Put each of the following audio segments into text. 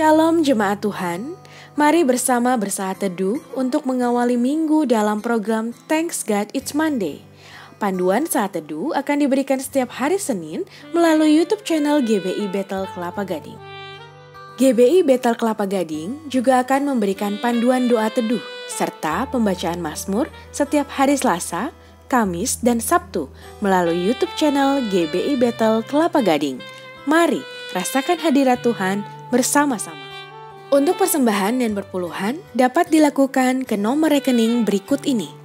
Shalom jemaat Tuhan, mari bersama bersaat teduh untuk mengawali minggu dalam program Thanks God It's Monday. Panduan saat teduh akan diberikan setiap hari Senin melalui YouTube channel GBI Bethel Kelapa Gading. GBI Bethel Kelapa Gading juga akan memberikan panduan doa teduh serta pembacaan Mazmur setiap hari Selasa, Kamis, dan Sabtu melalui YouTube channel GBI Bethel Kelapa Gading. Mari rasakan hadirat Tuhan bersama-sama. Untuk persembahan dan perpuluhan dapat dilakukan ke nomor rekening berikut ini.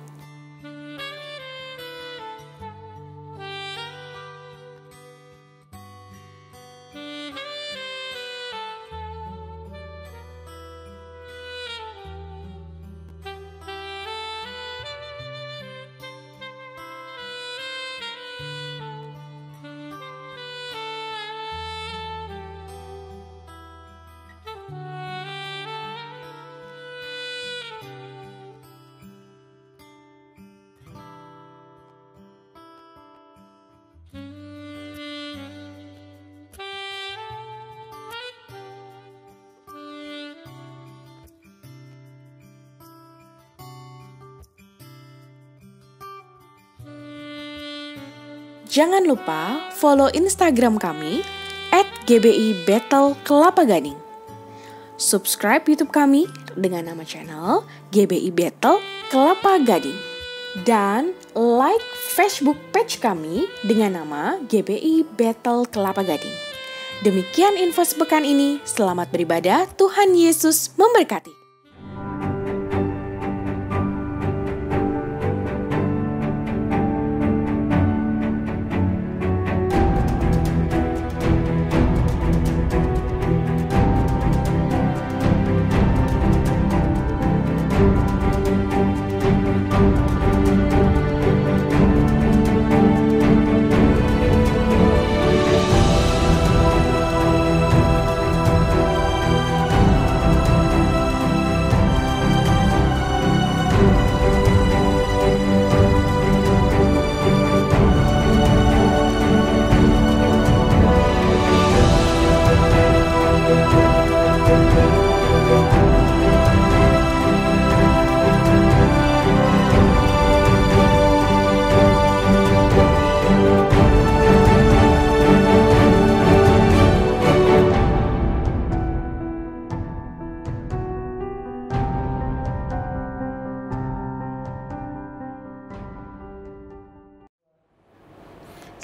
Jangan lupa follow Instagram kami @GBI_Bethel_Kelapa_Gading. Subscribe YouTube kami dengan nama channel GBI Bethel Kelapa Gading. Dan like Facebook page kami dengan nama GBI Bethel Kelapa Gading. Demikian info sepekan ini, selamat beribadah, Tuhan Yesus memberkati.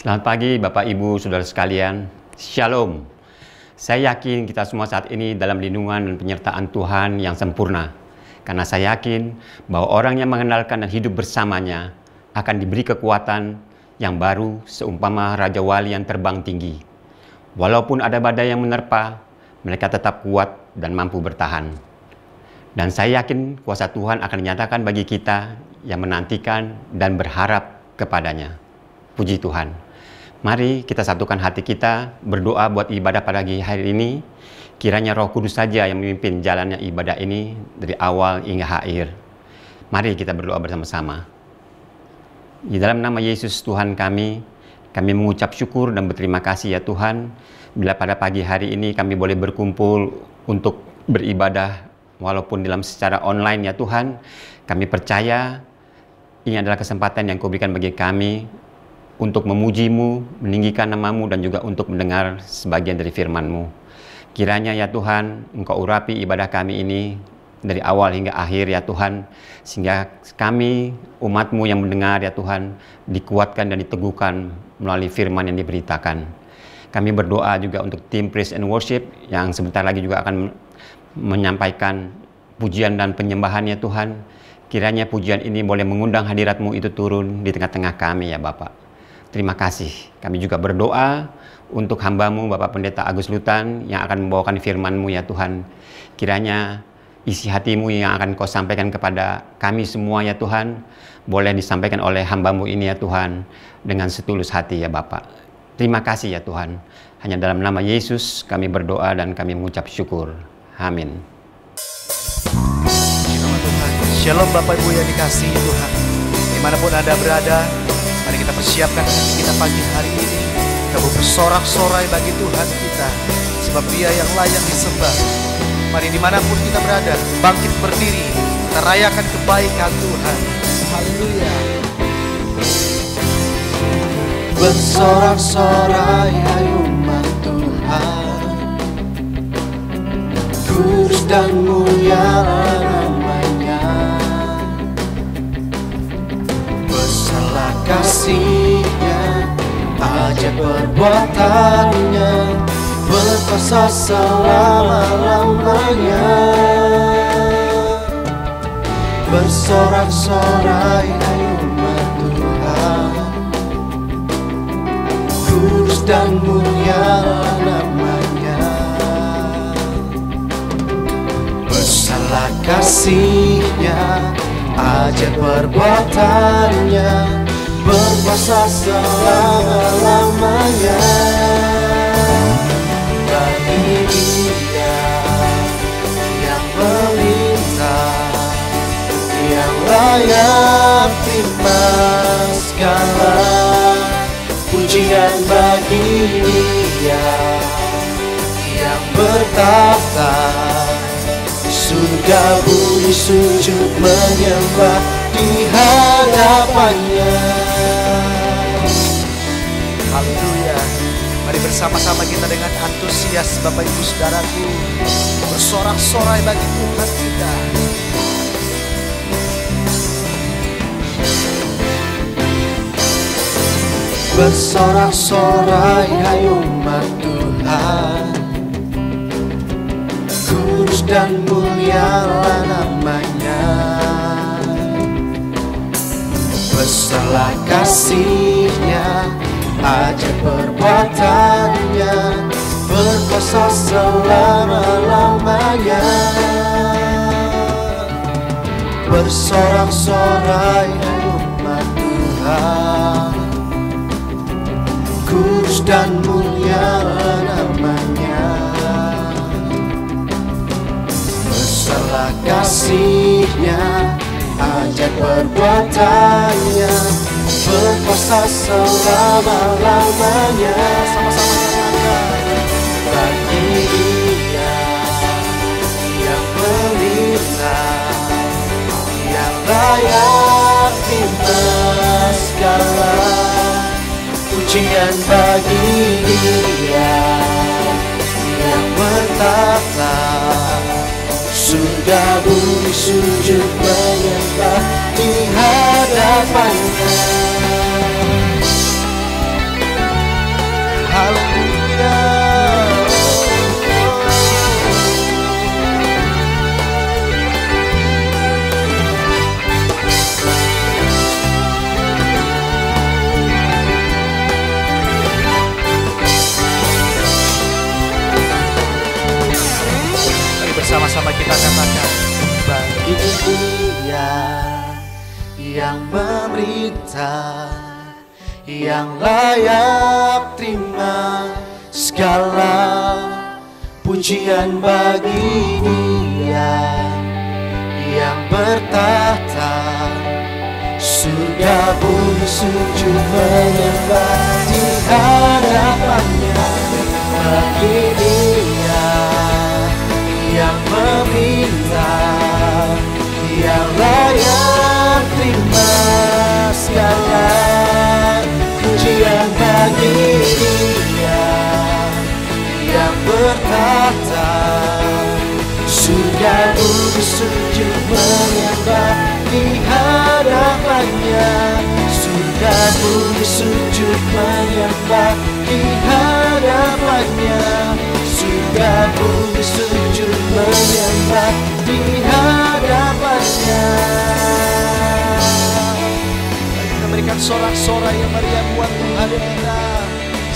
Selamat pagi Bapak Ibu Saudara sekalian, Shalom. Saya yakin kita semua saat ini dalam lindungan dan penyertaan Tuhan yang sempurna. Karena saya yakin bahwa orang yang mengenalkan dan hidup bersamanya akan diberi kekuatan yang baru seumpama Raja Wali yang terbang tinggi. Walaupun ada badai yang menerpa, mereka tetap kuat dan mampu bertahan. Dan saya yakin kuasa Tuhan akan dinyatakan bagi kita yang menantikan dan berharap kepadanya. Puji Tuhan. Mari kita satukan hati kita, berdoa buat ibadah pada hari ini. Kiranya Roh Kudus saja yang memimpin jalannya ibadah ini dari awal hingga akhir. Mari kita berdoa bersama-sama. Di dalam nama Yesus Tuhan kami mengucap syukur dan berterima kasih ya Tuhan. Bila pada pagi hari ini kami boleh berkumpul untuk beribadah walaupun dalam secara online ya Tuhan. Kami percaya ini adalah kesempatan yang Kau berikan bagi kami untuk memuji-Mu, meninggikan nama-Mu, dan juga untuk mendengar sebagian dari firman-Mu. Kiranya ya Tuhan, Engkau urapi ibadah kami ini dari awal hingga akhir ya Tuhan, sehingga kami, umat-Mu yang mendengar ya Tuhan, dikuatkan dan diteguhkan melalui firman yang diberitakan. Kami berdoa juga untuk tim Praise and Worship yang sebentar lagi juga akan menyampaikan pujian dan penyembahan ya Tuhan. Kiranya pujian ini boleh mengundang hadirat-Mu itu turun di tengah-tengah kami ya Bapak. Terima kasih. Kami juga berdoa untuk hamba-Mu Bapak Pendeta Agus Lutan yang akan membawakan firman-Mu ya Tuhan. Kiranya isi hati-Mu yang akan Kau sampaikan kepada kami semua ya Tuhan, boleh disampaikan oleh hamba-Mu ini ya Tuhan dengan setulus hati ya Bapak. Terima kasih ya Tuhan. Hanya dalam nama Yesus kami berdoa dan kami mengucap syukur. Amin. Shalom Bapak Ibu yang dikasihi Tuhan. Dimanapun Anda berada, mari kita persiapkan hati kita pagi hari ini. Kita bersorak-sorai bagi Tuhan kita, sebab Dia yang layak disembah. Mari dimanapun kita berada, bangkit berdiri, kita rayakan kebaikan Tuhan. Haleluya. Bersorak-sorai hai umat Tuhan, kudus dan mulia namanya. Besarlah kasih-Nya, ajaib perbuatan-Nya, berkuasa selama-lamanya. Bersorak-sorai hai umat Tuhan, kudus dan mulia namanya. Besarlah kasih-Nya, ajaib perbuatan-Nya, berkuasa selama-lamanya. Bagi Dia yang meminta, yang layak terima segala pujian. Bagi Dia yang bertahta, surga bumi sujud menyembah di hadapannya. Haleluya. Mari bersama-sama kita dengan antusias Bapak Ibu Saudaraku bersorak-sorai bagi Tuhan kita. Bersorak-sorai hai umat Tuhan, kudus dan mulialah namanya. Besarlah kasih-Nya, ajaib perbuatan-Nya, berkuasa selama-lamanya. Bersorak-sorai hai umat Tuhan, kudus dan mulia namanya. Besarlah kasih-Nya, ajaib perbuatan-Nya, berkuasa selama-lamanya. Sama-sama nyanyikan. Bagi Dia yang meminta, yang layak terima segala pujian. Bagi Dia yang bertahta, surga bumi sujud menyembah di hadapannya. Haleluya. Sama-sama kita katakan, bagi Dia yang memerintah, yang layak terima segala pujian. Bagi Dia yang bertahta, surga bumi sujud menyembah di hadapannya. Bagi Dia yang meminta, yang layak terima segala pujian. Bagi Dia yang bertahta, surga bumi sujud menyembah di hadapannya. Surga bumi sujud menyembah di hadapannya. Surga bumi sujud menyembah di hadapannya. Mari kita berikan sorak-sorai yang meriah buat Tuhan kita,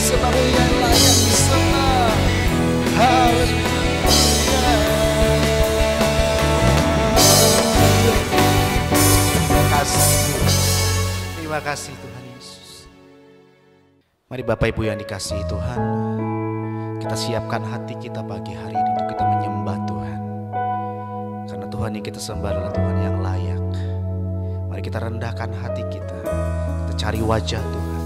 sebab Dia layak disembah. Haleluya. Terima kasih Tuhan Yesus. Mari Bapak Ibu yang dikasihi Tuhan, kita siapkan hati kita pagi hari ini untuk kita menyembah Tuhan. Karena Tuhan yang kita sembah adalah Tuhan yang layak. Mari kita rendahkan hati kita, kita cari wajah Tuhan.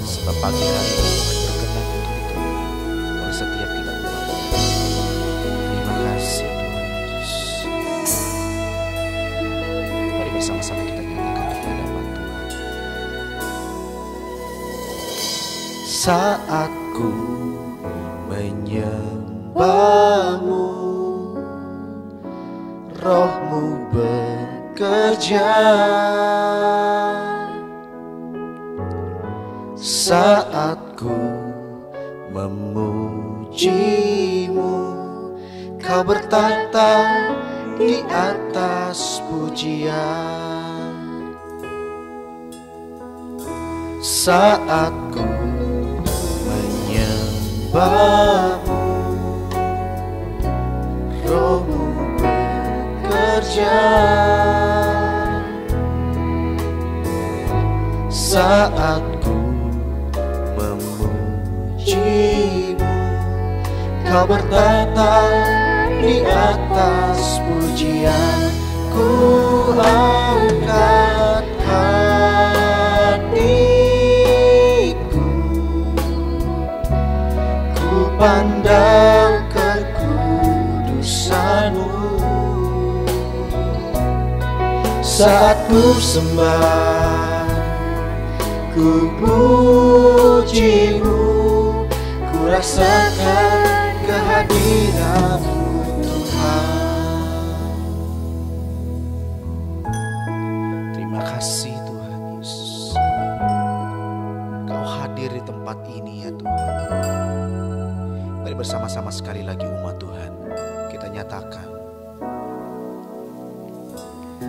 Sebab pagi hari ini Tuhan berkenan untuk dikenal oleh setiap kita umat. Terima kasih. Mari sama-sama kita nyatakan di hadapan Tuhan. Saat ku menyembahmu, Roh-Mu bekerja. Saat ku memuji-Mu, Kau bertata di atas pujian. Saat ku menyembah-Mu, Roh-Mu bekerja. Saat ku memuji-Mu, Kau bertata di atas pujian. Ku angkat hatiku, ku pandang kekudusan-Mu. Saat ku sembah, ku puji-Mu, ku rasakan kehadiran-Mu Tuhan. Terima kasih Tuhan Yesus, Kau hadir di tempat ini ya Tuhan. Mari bersama-sama sekali lagi umat Tuhan kita nyatakan.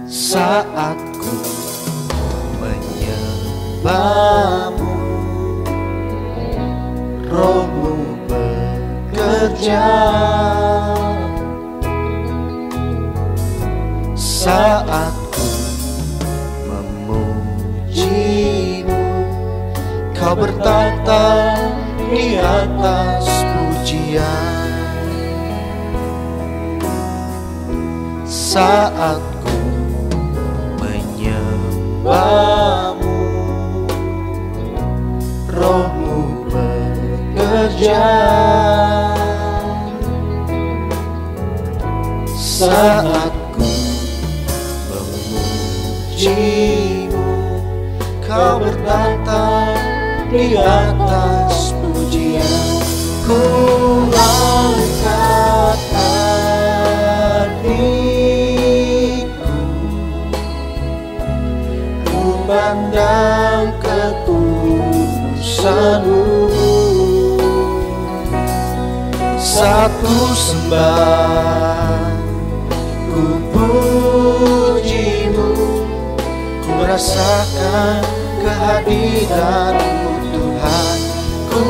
Saat ku menyembah-Mu, Roh-Mu bekerja. Saat ku memuji-Mu, Kau bertata di atas pujian. Saat ku menyembah-Mu, Roh-Mu bekerja. Saat ku memuji-Mu, Kau bertata di atas pujian. Ku angkat hatiku, ku pandang kekudusan-Mu. Saat ku sembah, ku puji-Mu, ku rasakan kehadiran-Mu Tuhan. Ku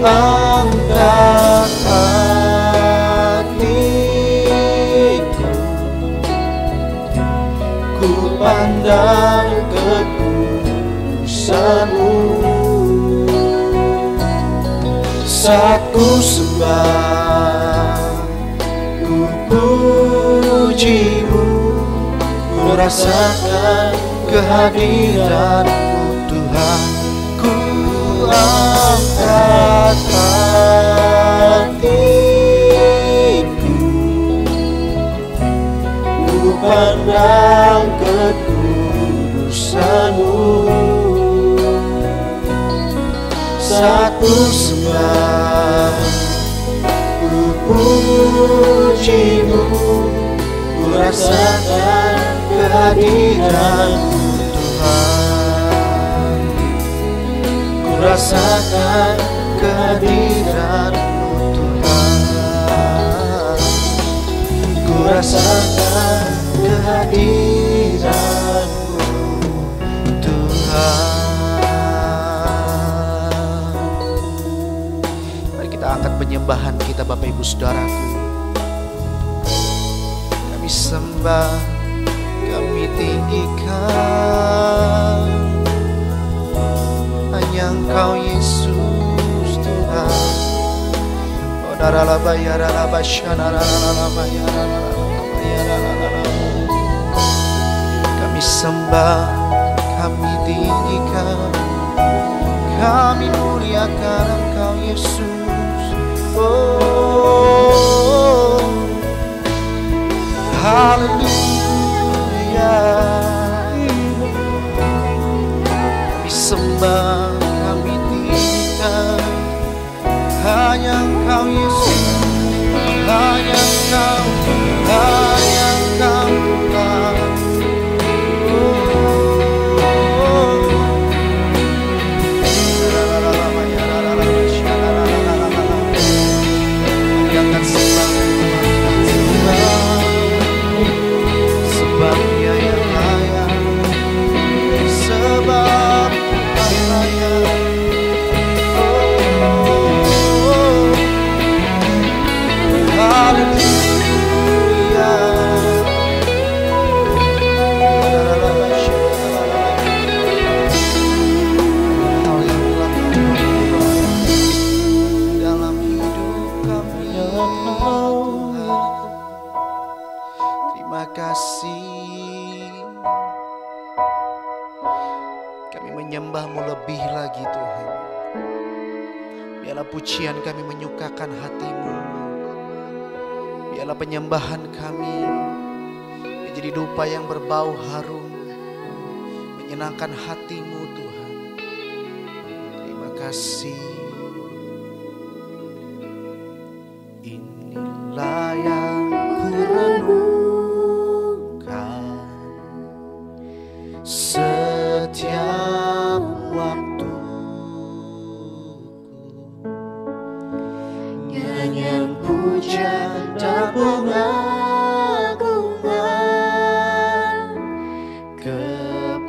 angkat hatiku, ku pandang kekudusan-Mu. Saat ku sembah, ku puji-Mu, ku rasakan kehadiran-Mu Tuhan. Ku angkat hatiku, ku pandang kekudusan-Mu. Saat ku sembah, ku puji-Mu, ku rasakan kehadiran-Mu Tuhan. Ku rasakan kehadiran-Mu Tuhan. Ku rasakan kehadiran-Mu Tuhan. Angkat penyembahan kita Bapak Ibu Saudaraku. Kami sembah, kami tinggikan hanya Engkau Yesus Tuhan. Kami sembah, kami tinggikan, kami muliakan Engkau Yesus. Oh, haleluya. menyembah-Mu lebih lagi Tuhan. Biarlah pujian kami menyukakan hati-Mu. Biarlah penyembahan kami menjadi dupa yang berbau harum, menyenangkan hati-Mu Tuhan. Terima kasih. Inilah yang ku renungkan setiap waktuku, nyanyian pujian dan pengagungan kepadamu.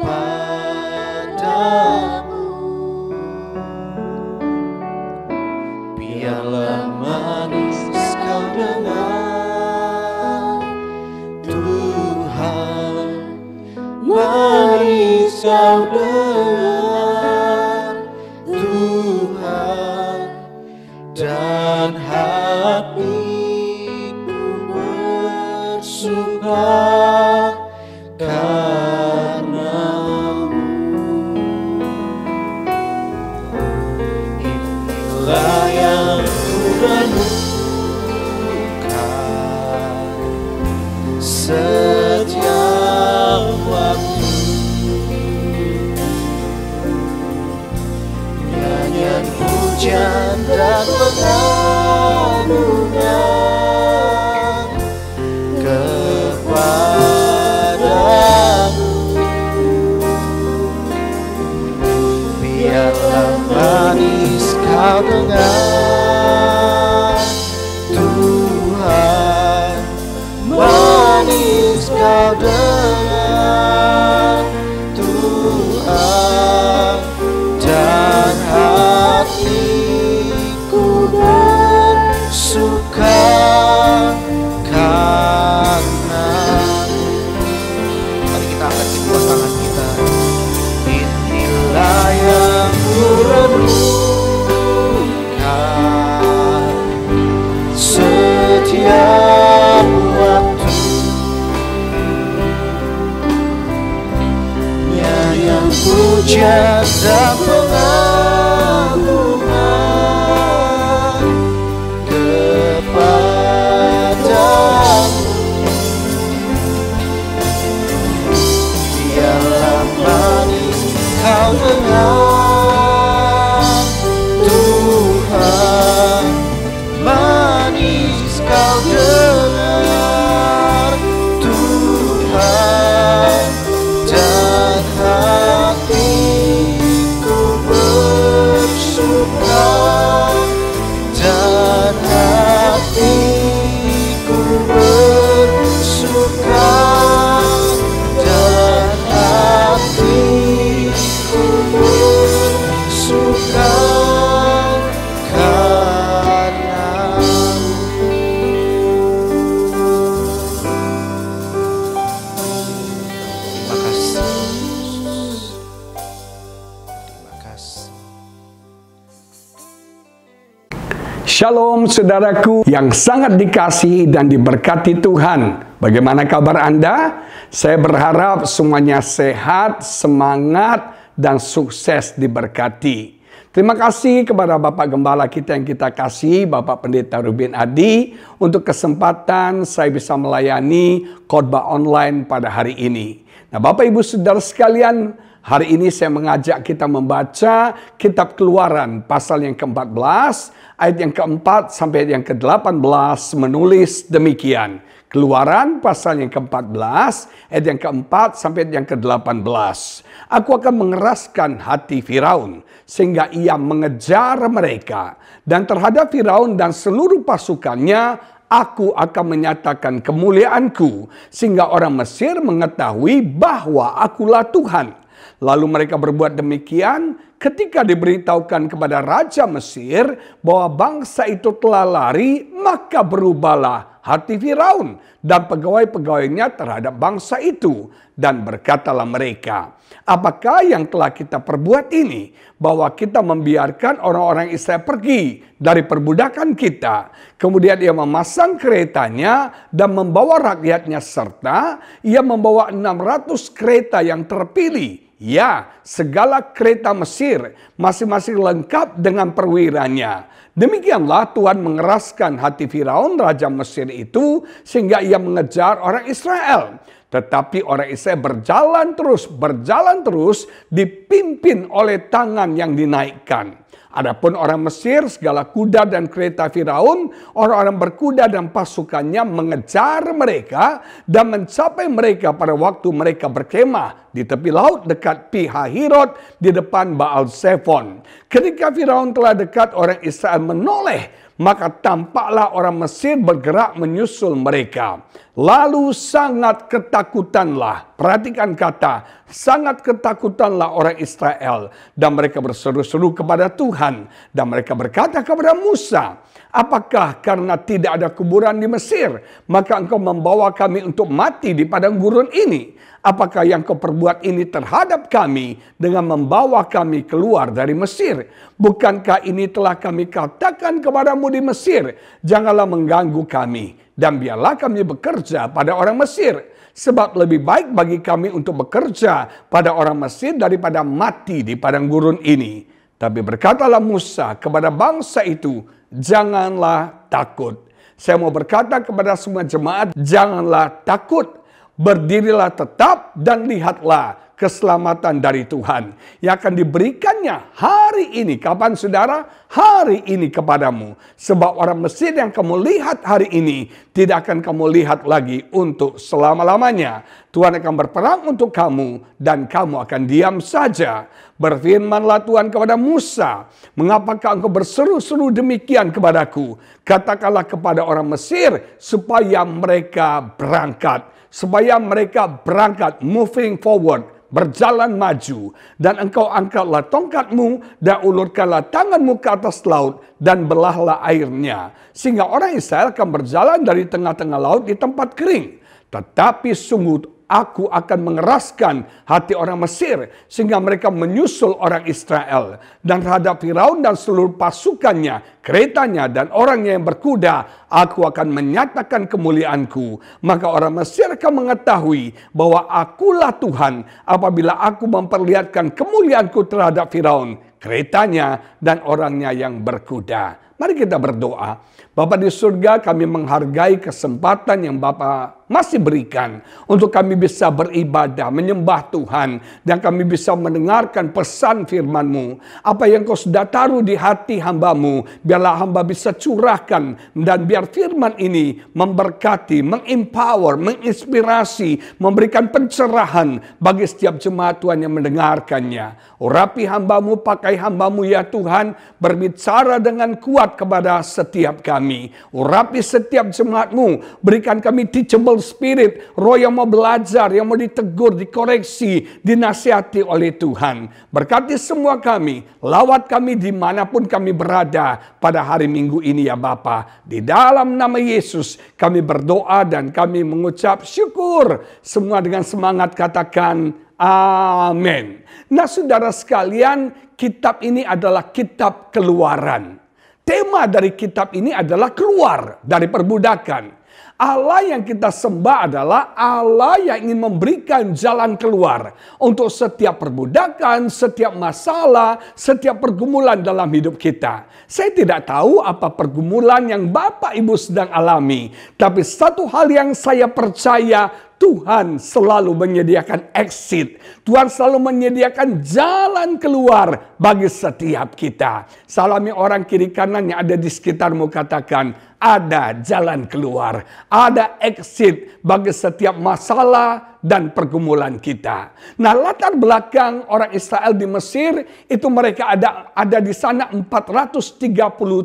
Biarlah manis kau dengar Tuhan, manis kau dengar Tuhan, dan hatiku bersuka karena-Mu. Inilah yang ku renungkan setiap waktu, nyanyian pujian dan pengagungan kepadamu. Biarlah manis kau dengar Tuhan, manis kau dengar Tuhan, dan hatiku bersuka karena-Mu. Mari kita angkat kedua tangan kita. Inilah yang ku renungkan setiap waktu, nyanyian pujian dan pengagungan kepadamu. Biarlah manis kau dengar Tuhan, manis kau dengar Tuhan, dan hatiku bersuka, dan hatiku bersuka, dan hatiku bersuka karena-Mu. Terima kasih. Terima kasih. Shalom saudaraku yang sangat dikasihi dan diberkati Tuhan. Bagaimana kabar Anda? Saya berharap semuanya sehat, semangat, dan sukses diberkati. Terima kasih kepada Bapak Gembala kita yang kita kasih, Bapak Pendeta Ruben Adi, untuk kesempatan saya bisa melayani khotbah online pada hari ini. Nah, Bapak Ibu Saudara sekalian, hari ini saya mengajak kita membaca kitab Keluaran pasal yang ke-14, ayat yang ke-4 sampai ayat yang ke-18 menulis demikian. Keluaran pasal yang ke-14, ayat yang ke-4 sampai ayat yang ke-18. Aku akan mengeraskan hati Firaun sehingga ia mengejar mereka. Dan terhadap Firaun dan seluruh pasukannya, aku akan menyatakan kemuliaanku sehingga orang Mesir mengetahui bahwa akulah Tuhan. Lalu mereka berbuat demikian ketika diberitahukan kepada Raja Mesir bahwa bangsa itu telah lari, maka berubahlah hati Firaun dan pegawai-pegawainya terhadap bangsa itu. Dan berkatalah mereka, apakah yang telah kita perbuat ini? Bahwa kita membiarkan orang-orang Israel pergi dari perbudakan kita. Kemudian ia memasang keretanya dan membawa rakyatnya, serta ia membawa 600 kereta yang terpilih Ya, segala kereta Mesir masing-masing lengkap dengan perwiranya. Demikianlah Tuhan mengeraskan hati Firaun raja Mesir itu sehingga ia mengejar orang Israel. Tetapi orang Israel berjalan terus dipimpin oleh tangan yang dinaikkan. Adapun orang Mesir, segala kuda dan kereta Firaun, orang-orang berkuda dan pasukannya mengejar mereka dan mencapai mereka pada waktu mereka berkemah di tepi laut dekat Pi-hahirot di depan Baal-Zephon. Ketika Firaun telah dekat, orang Israel menoleh, maka tampaklah orang Mesir bergerak menyusul mereka. Lalu sangat ketakutanlah, perhatikan kata, sangat ketakutanlah orang Israel. Dan mereka berseru-seru kepada Tuhan. Dan mereka berkata kepada Musa, apakah karena tidak ada kuburan di Mesir, maka engkau membawa kami untuk mati di padang gurun ini? Apakah yang kau perbuat ini terhadap kami dengan membawa kami keluar dari Mesir? Bukankah ini telah kami katakan kepadamu di Mesir? Janganlah mengganggu kami dan biarlah kami bekerja pada orang Mesir. Sebab lebih baik bagi kami untuk bekerja pada orang Mesir daripada mati di padang gurun ini. Tapi berkatalah Musa kepada bangsa itu, janganlah takut. Saya mau berkata kepada semua jemaat, janganlah takut. Berdirilah tetap dan lihatlah keselamatan dari Tuhan yang akan diberikannya hari ini. Kapan saudara? Hari ini kepadamu. Sebab orang Mesir yang kamu lihat hari ini tidak akan kamu lihat lagi untuk selama-lamanya. Tuhan akan berperang untuk kamu dan kamu akan diam saja. Berfirmanlah Tuhan kepada Musa, mengapakah engkau berseru-seru demikian kepadaku? Katakanlah kepada orang Mesir supaya mereka berangkat. Supaya mereka berangkat, moving forward, berjalan maju. Dan engkau angkatlah tongkatmu dan ulurkanlah tanganmu ke atas laut dan belahlah airnya. Sehingga orang Israel akan berjalan dari tengah-tengah laut di tempat kering. Tetapi sungguh aku akan mengeraskan hati orang Mesir sehingga mereka menyusul orang Israel. Dan terhadap Firaun dan seluruh pasukannya, keretanya dan orangnya yang berkuda, aku akan menyatakan kemuliaanku. Maka orang Mesir akan mengetahui bahwa akulah Tuhan apabila aku memperlihatkan kemuliaanku terhadap Firaun, keretanya dan orangnya yang berkuda. Mari kita berdoa. Bapa di surga, kami menghargai kesempatan yang Bapa masih berikan untuk kami bisa beribadah, menyembah Tuhan, dan kami bisa mendengarkan pesan firman-Mu. Apa yang Kau sudah taruh di hati hamba-Mu, biarlah hamba bisa curahkan, dan biar firman ini memberkati, mengempower, menginspirasi, memberikan pencerahan bagi setiap jemaat Tuhan yang mendengarkannya. Urapi hamba-Mu, pakai hamba-Mu ya Tuhan, berbicara dengan kuat kepada setiap kami. Urapi setiap jemaat-Mu, berikan kami teachable spirit, roh yang mau belajar, yang mau ditegur, dikoreksi, dinasihati oleh Tuhan. Berkati semua kami, lawat kami dimanapun kami berada pada hari Minggu ini ya Bapa. Di dalam nama Yesus kami berdoa dan kami mengucap syukur. Semua dengan semangat katakan amin. Nah saudara sekalian, kitab ini adalah kitab Keluaran. Tema dari kitab ini adalah keluar dari perbudakan. Allah yang kita sembah adalah Allah yang ingin memberikan jalan keluar untuk setiap perbudakan, setiap masalah, setiap pergumulan dalam hidup kita. Saya tidak tahu apa pergumulan yang Bapak Ibu sedang alami, tapi satu hal yang saya percaya, Tuhan selalu menyediakan exit. Tuhan selalu menyediakan jalan keluar bagi setiap kita. Salami orang kiri kanan yang ada di sekitarmu, katakan, ada jalan keluar. Ada exit bagi setiap masalah dan pergumulan kita. Nah, latar belakang orang Israel di Mesir itu mereka ada di sana 430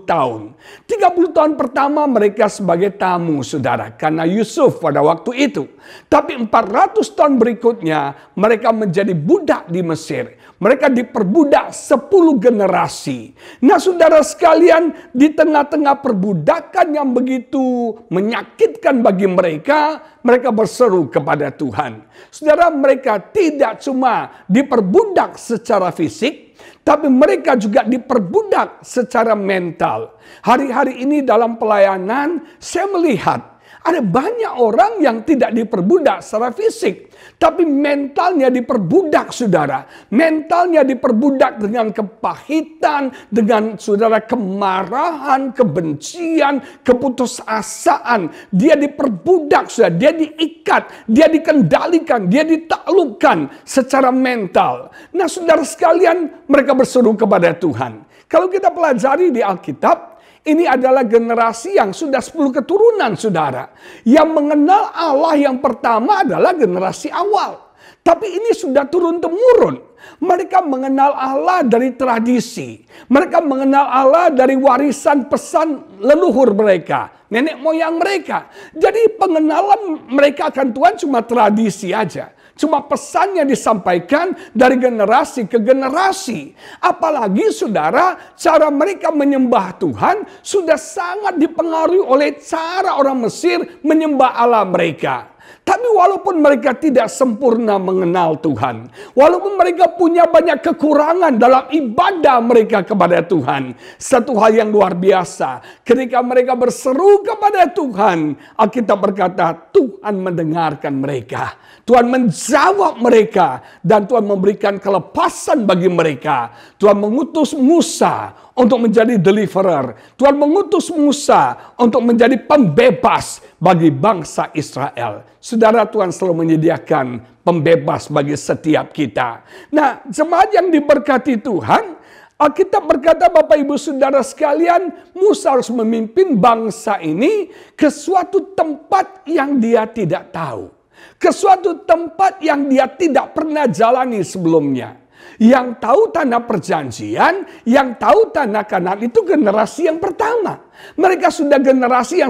tahun. 30 tahun pertama mereka sebagai tamu, saudara, karena Yusuf pada waktu itu. Tapi 400 tahun berikutnya mereka menjadi budak di Mesir. Mereka diperbudak 10 generasi. Nah saudara sekalian, di tengah-tengah perbudakan yang begitu menyakitkan bagi mereka, mereka berseru kepada Tuhan. Saudara, mereka tidak cuma diperbudak secara fisik, tapi mereka juga diperbudak secara mental. Hari-hari ini dalam pelayanan, saya melihat Ada banyak orang yang tidak diperbudak secara fisik, tapi mentalnya diperbudak, saudara. Mentalnya diperbudak dengan kepahitan, dengan saudara kemarahan, kebencian, keputusasaan. Dia diperbudak, saudara. Dia diikat, dia dikendalikan, dia ditaklukkan secara mental. Nah, saudara sekalian, mereka berseru kepada Tuhan. Kalau kita pelajari di Alkitab, ini adalah generasi yang sudah 10 keturunan, saudara. Yang mengenal Allah yang pertama adalah generasi awal. Tapi ini sudah turun-temurun. Mereka mengenal Allah dari tradisi. Mereka mengenal Allah dari warisan pesan leluhur mereka, nenek moyang mereka. Jadi pengenalan mereka akan Tuhan cuma tradisi aja. Cuma pesannya disampaikan dari generasi ke generasi. Apalagi saudara, cara mereka menyembah Tuhan sudah sangat dipengaruhi oleh cara orang Mesir menyembah Allah mereka. Tapi walaupun mereka tidak sempurna mengenal Tuhan, walaupun mereka punya banyak kekurangan dalam ibadah mereka kepada Tuhan, satu hal yang luar biasa, ketika mereka berseru kepada Tuhan, Alkitab berkata, Tuhan mendengarkan mereka. Tuhan menjawab mereka dan Tuhan memberikan kelepasan bagi mereka. Tuhan mengutus Musa untuk menjadi deliverer. Tuhan mengutus Musa untuk menjadi pembebas bagi bangsa Israel. Saudara, Tuhan selalu menyediakan pembebas bagi setiap kita. Nah, jemaat yang diberkati Tuhan, Alkitab berkata, Bapak Ibu Saudara sekalian, Musa harus memimpin bangsa ini ke suatu tempat yang dia tidak tahu. Ke suatu tempat yang dia tidak pernah jalani sebelumnya. Yang tahu tanah perjanjian, yang tahu tanah Kanaan itu generasi yang pertama. Mereka sudah generasi yang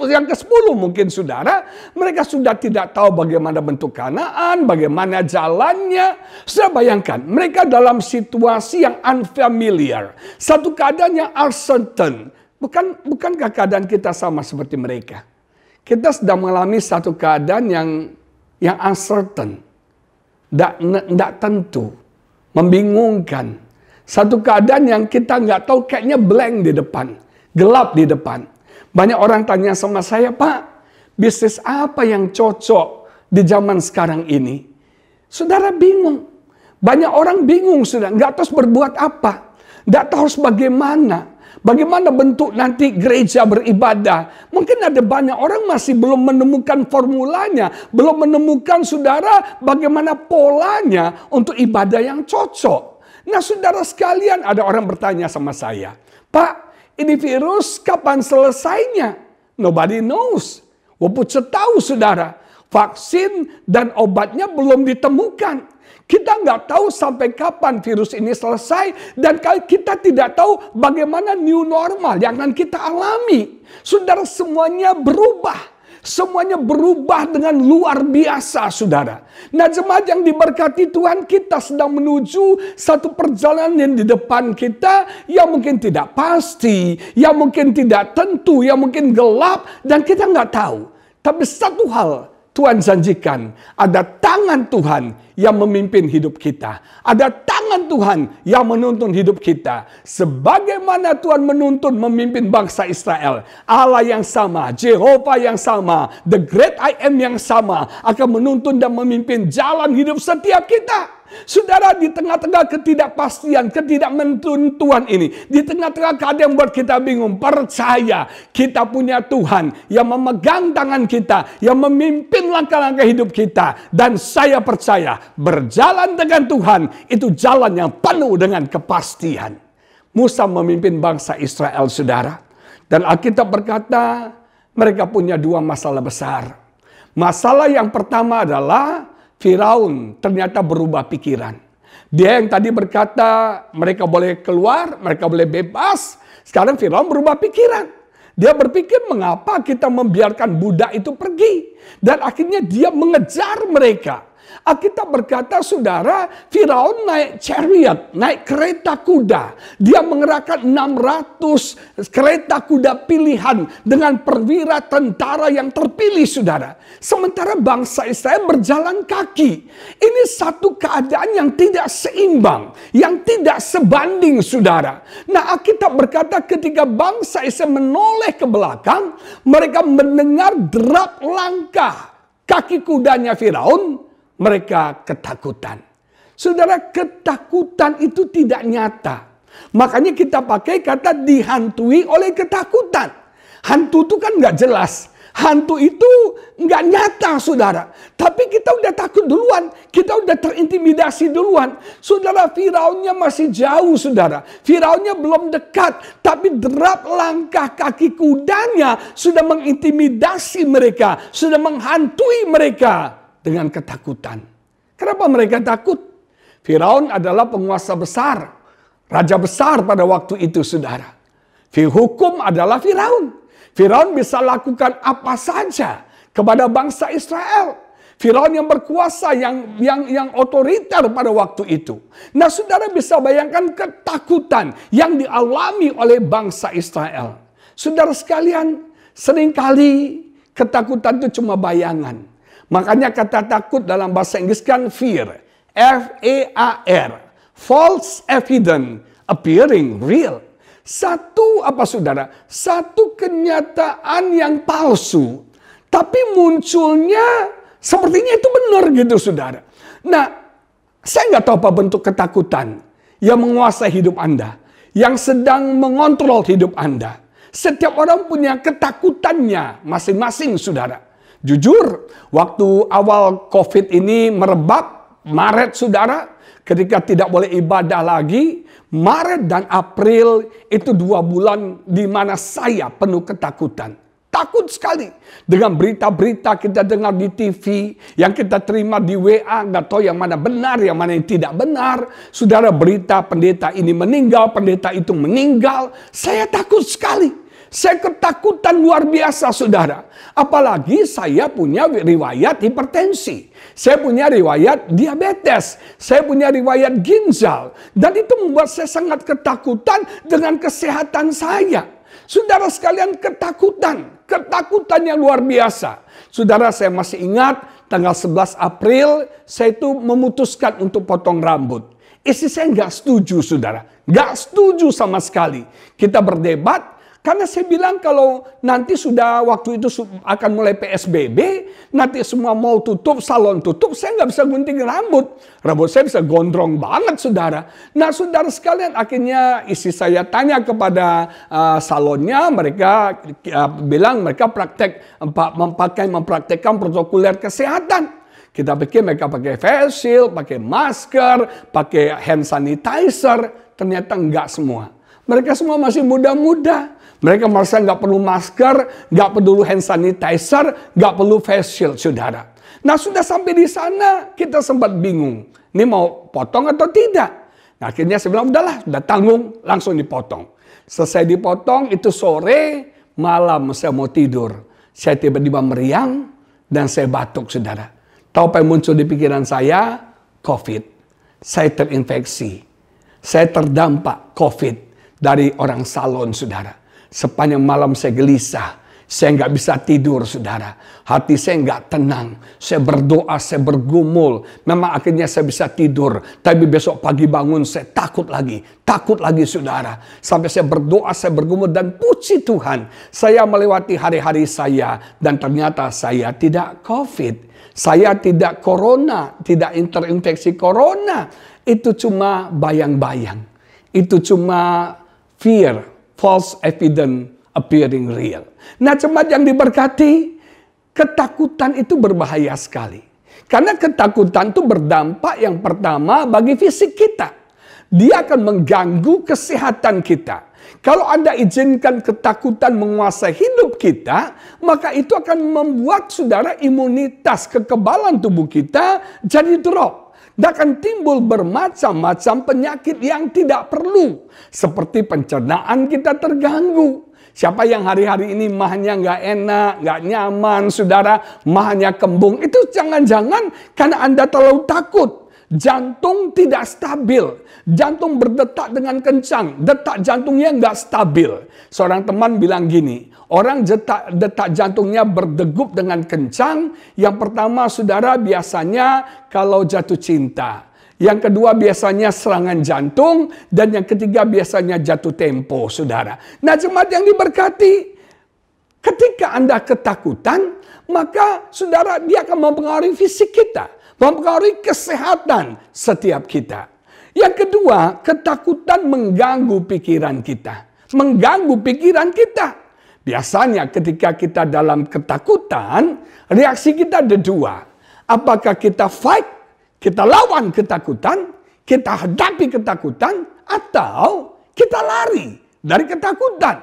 yang ke-10 mungkin saudara. Mereka sudah tidak tahu bagaimana bentuk Kanaan, bagaimana jalannya. Saya bayangkan, mereka dalam situasi yang unfamiliar. Satu keadaan yang uncertain. Bukankah keadaan kita sama seperti mereka? Kita sedang mengalami satu keadaan yang uncertain. Tidak tentu. Membingungkan. Satu keadaan yang kita nggak tahu, kayaknya blank di depan. Gelap di depan. Banyak orang tanya sama saya, Pak, bisnis apa yang cocok di zaman sekarang ini? Saudara bingung. Banyak orang bingung, sudah nggak tahu harus berbuat apa. Nggak tahu harus bagaimana. Bagaimana bentuk nanti gereja beribadah. Mungkin ada banyak orang masih belum menemukan formulanya. Belum menemukan saudara bagaimana polanya untuk ibadah yang cocok. Nah saudara sekalian, ada orang bertanya sama saya, Pak, ini virus kapan selesainya? Nobody knows. Walaupun tahu saudara, vaksin dan obatnya belum ditemukan. Kita nggak tahu sampai kapan virus ini selesai. Dan kita tidak tahu bagaimana new normal yang akan kita alami. Saudara, semuanya berubah. Semuanya berubah dengan luar biasa, saudara. Nah, jemaat yang diberkati Tuhan, kita sedang menuju satu perjalanan yang di depan kita yang mungkin tidak pasti, yang mungkin tidak tentu, yang mungkin gelap, dan kita nggak tahu. Tapi satu hal Tuhan janjikan, ada tangan Tuhan yang memimpin hidup kita. Ada tangan Tuhan yang menuntun hidup kita. Sebagaimana Tuhan menuntun memimpin bangsa Israel. Allah yang sama, Jehovah yang sama, The Great I Am yang sama akan menuntun dan memimpin jalan hidup setiap kita. Saudara, di tengah-tengah ketidakpastian, ketidakmenentuan ini, di tengah-tengah keadaan yang buat kita bingung, percaya kita punya Tuhan yang memegang tangan kita, yang memimpin langkah-langkah hidup kita. Dan saya percaya berjalan dengan Tuhan itu jalan yang penuh dengan kepastian. Musa memimpin bangsa Israel, saudara. Dan Alkitab berkata mereka punya dua masalah besar. Masalah yang pertama adalah Firaun ternyata berubah pikiran. Dia yang tadi berkata mereka boleh keluar, mereka boleh bebas. Sekarang Firaun berubah pikiran. Dia berpikir mengapa kita membiarkan budak itu pergi. Dan akhirnya dia mengejar mereka. Alkitab berkata, saudara, Firaun naik chariot, naik kereta kuda. Dia mengerahkan 600 kereta kuda pilihan dengan perwira tentara yang terpilih, saudara. Sementara bangsa Israel berjalan kaki. Ini satu keadaan yang tidak seimbang, yang tidak sebanding, saudara. Nah, Alkitab berkata ketika bangsa Israel menoleh ke belakang, mereka mendengar derap langkah kaki kudanya Firaun. Mereka ketakutan. Saudara, ketakutan itu tidak nyata. Makanya kita pakai kata dihantui oleh ketakutan. Hantu itu kan nggak jelas. Hantu itu nggak nyata, saudara. Tapi kita udah takut duluan. Kita udah terintimidasi duluan. Saudara, Firaunnya masih jauh, saudara. Firaunnya belum dekat. Tapi derap langkah kaki kudanya sudah mengintimidasi mereka. Sudah menghantui mereka dengan ketakutan. Kenapa mereka takut? Firaun adalah penguasa besar. Raja besar pada waktu itu, saudara. Hukum adalah Firaun. Firaun bisa lakukan apa saja kepada bangsa Israel. Firaun yang berkuasa, yang otoriter pada waktu itu. Nah, saudara bisa bayangkan ketakutan yang dialami oleh bangsa Israel. Saudara sekalian, seringkali ketakutan itu cuma bayangan. Makanya kata takut dalam bahasa Inggris kan fear. F-A-R. False evidence appearing real. Satu apa, saudara? Satu kenyataan yang palsu. Tapi munculnya sepertinya itu benar gitu, saudara. Nah, saya nggak tahu apa bentuk ketakutan yang menguasai hidup Anda. Yang sedang mengontrol hidup Anda. Setiap orang punya ketakutannya masing-masing, saudara. Jujur, waktu awal COVID ini merebak, Maret, saudara, ketika tidak boleh ibadah lagi, Maret dan April itu 2 bulan di mana saya penuh ketakutan. Takut sekali dengan berita-berita kita dengar di TV, yang kita terima di WA, nggak tahu yang mana benar, yang mana yang tidak benar. Saudara, berita pendeta ini meninggal, pendeta itu meninggal. Saya takut sekali. Saya ketakutan luar biasa, saudara. Apalagi saya punya riwayat hipertensi. Saya punya riwayat diabetes. Saya punya riwayat ginjal. Dan itu membuat saya sangat ketakutan dengan kesehatan saya. Saudara sekalian, ketakutan. Ketakutan yang luar biasa. Saudara, saya masih ingat tanggal 11 April, saya itu memutuskan untuk potong rambut. Istri saya nggak setuju, saudara. Nggak setuju sama sekali. Kita berdebat. Karena saya bilang kalau nanti sudah waktu itu akan mulai PSBB, nanti semua mall tutup, salon tutup, saya nggak bisa gunting rambut. Rambut saya bisa gondrong banget, saudara. Nah, saudara sekalian, akhirnya istri saya tanya kepada salonnya, mereka bilang mereka mempraktekkan protokol kesehatan. Kita pikir mereka pakai face shield, pakai masker, pakai hand sanitizer. Ternyata enggak semua. Mereka semua masih muda-muda. Mereka merasa nggak perlu masker, nggak perlu hand sanitizer, nggak perlu face shield, saudara. Nah, sudah sampai di sana, kita sempat bingung. Ini mau potong atau tidak? Nah, akhirnya saya bilang, udahlah, udah tanggung, langsung dipotong. Selesai dipotong, itu sore, malam saya mau tidur. Saya tiba-tiba meriang, dan saya batuk, saudara. Tahu apa yang muncul di pikiran saya? COVID. Saya terinfeksi. Saya terdampak COVID dari orang salon, saudara. Sepanjang malam saya gelisah. Saya nggak bisa tidur, saudara. Hati saya nggak tenang. Saya berdoa, saya bergumul. Memang akhirnya saya bisa tidur. Tapi besok pagi bangun, saya takut lagi. Takut lagi, saudara. Sampai saya berdoa, saya bergumul. Dan puji Tuhan, saya melewati hari-hari saya. Dan ternyata saya tidak COVID. Saya tidak corona. Tidak terinfeksi corona. Itu cuma bayang-bayang. Itu cuma fear. False evidence appearing real. Nah, jemaat yang diberkati, ketakutan itu berbahaya sekali. Karena ketakutan itu berdampak yang pertama bagi fisik kita. Dia akan mengganggu kesehatan kita. Kalau Anda izinkan ketakutan menguasai hidup kita, maka itu akan membuat, saudara, imunitas kekebalan tubuh kita jadi drop. Dan akan timbul bermacam-macam penyakit yang tidak perlu. Seperti pencernaan kita terganggu. Siapa yang hari-hari ini mahnya nggak enak, nggak nyaman, saudara, mahnya kembung, itu jangan-jangan karena Anda terlalu takut. Jantung tidak stabil, jantung berdetak dengan kencang, detak jantungnya nggak stabil. Seorang teman bilang gini, orang detak jantungnya berdegup dengan kencang. Yang pertama, saudara, biasanya kalau jatuh cinta. Yang kedua biasanya serangan jantung. Dan yang ketiga biasanya jatuh tempo, saudara. Nah, jemaat yang diberkati, ketika Anda ketakutan, maka saudara, dia akan mempengaruhi fisik kita. Mempengaruhi kesehatan setiap kita. Yang kedua, ketakutan mengganggu pikiran kita. Mengganggu pikiran kita. Biasanya ketika kita dalam ketakutan, reaksi kita ada dua. Apakah kita fight? Kita lawan ketakutan, kita hadapi ketakutan, atau kita lari dari ketakutan.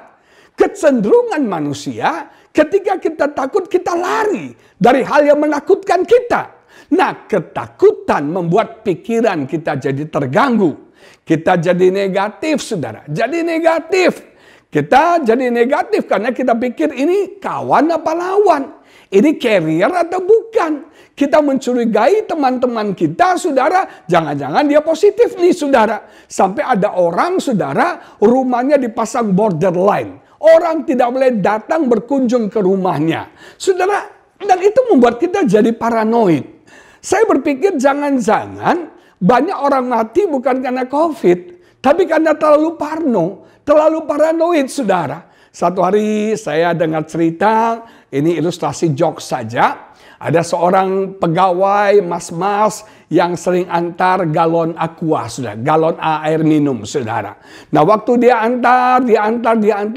Kecenderungan manusia, ketika kita takut, kita lari dari hal yang menakutkan kita. Nah, ketakutan membuat pikiran kita jadi terganggu. Kita jadi negatif, saudara. Jadi negatif. Kita jadi negatif karena kita pikir ini kawan apa lawan. Ini carrier atau bukan. Kita mencurigai teman-teman kita, saudara. Jangan-jangan dia positif nih, saudara. Sampai ada orang, saudara, rumahnya dipasang borderline. Orang tidak boleh datang berkunjung ke rumahnya. Saudara, dan itu membuat kita jadi paranoid. Saya berpikir jangan-jangan banyak orang mati bukan karena COVID. Tapi karena terlalu terlalu paranoid, saudara. Satu hari saya dengar cerita, ini ilustrasi jokes saja. Ada seorang pegawai mas-mas yang sering antar galon aqua, saudara. Galon air minum, saudara. Nah, waktu dia antar,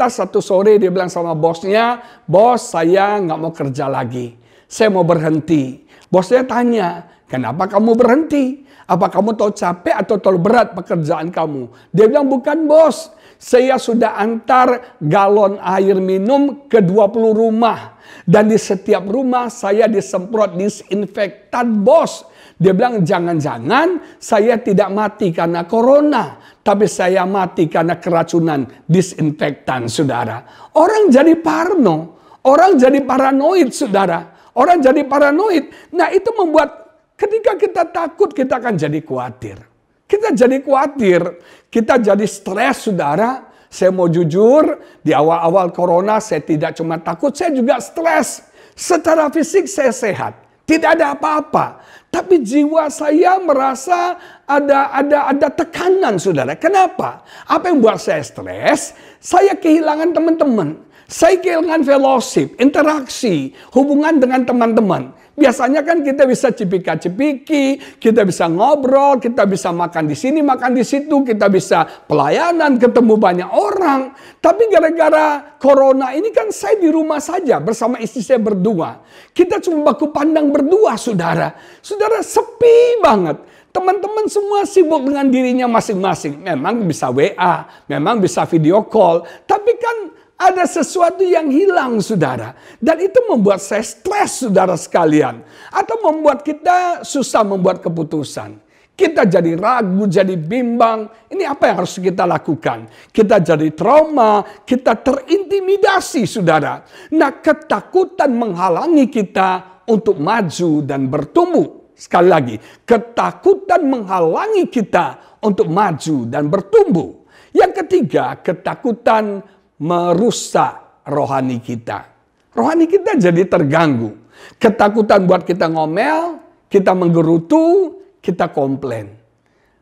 satu sore dia bilang sama bosnya, "Bos, saya nggak mau kerja lagi. Saya mau berhenti." Bosnya tanya, "Kenapa kamu berhenti? Apa kamu tahu capek atau terlalu berat pekerjaan kamu?" Dia bilang, "Bukan, bos. Saya sudah antar galon air minum ke 20 rumah. Dan di setiap rumah saya disemprot disinfektan, bos." Dia bilang, "Jangan-jangan saya tidak mati karena corona. Tapi saya mati karena keracunan disinfektan," saudara. Orang jadi parno. Orang jadi paranoid, saudara. Orang jadi paranoid. Nah, itu membuat ketika kita takut, kita akan jadi khawatir. Kita jadi khawatir. Kita jadi stres, saudara. Saya mau jujur, di awal-awal corona saya tidak cuma takut, saya juga stres. Secara fisik saya sehat. Tidak ada apa-apa. Tapi jiwa saya merasa ada tekanan, saudara. Kenapa? Apa yang buat saya stres? Saya kehilangan teman-teman. Saya kehilangan fellowship, interaksi, hubungan dengan teman-teman. Biasanya kan kita bisa cipika-cipiki, kita bisa ngobrol, kita bisa makan di sini, makan di situ, kita bisa pelayanan, ketemu banyak orang. Tapi gara-gara corona ini kan saya di rumah saja bersama istri saya berdua. Kita cuma baku pandang berdua, saudara. Saudara, sepi banget. Teman-teman semua sibuk dengan dirinya masing-masing. Memang bisa WA, memang bisa video call. Tapi kan ada sesuatu yang hilang, saudara. Dan itu membuat saya stres, saudara sekalian. Atau membuat kita susah membuat keputusan. Kita jadi ragu, jadi bimbang. Ini apa yang harus kita lakukan? Kita jadi trauma, kita terintimidasi, saudara. Nah, ketakutan menghalangi kita untuk maju dan bertumbuh. Sekali lagi, ketakutan menghalangi kita untuk maju dan bertumbuh. Yang ketiga, ketakutan merusak rohani kita. Rohani kita jadi terganggu. Ketakutan buat kita ngomel, kita menggerutu, kita komplain.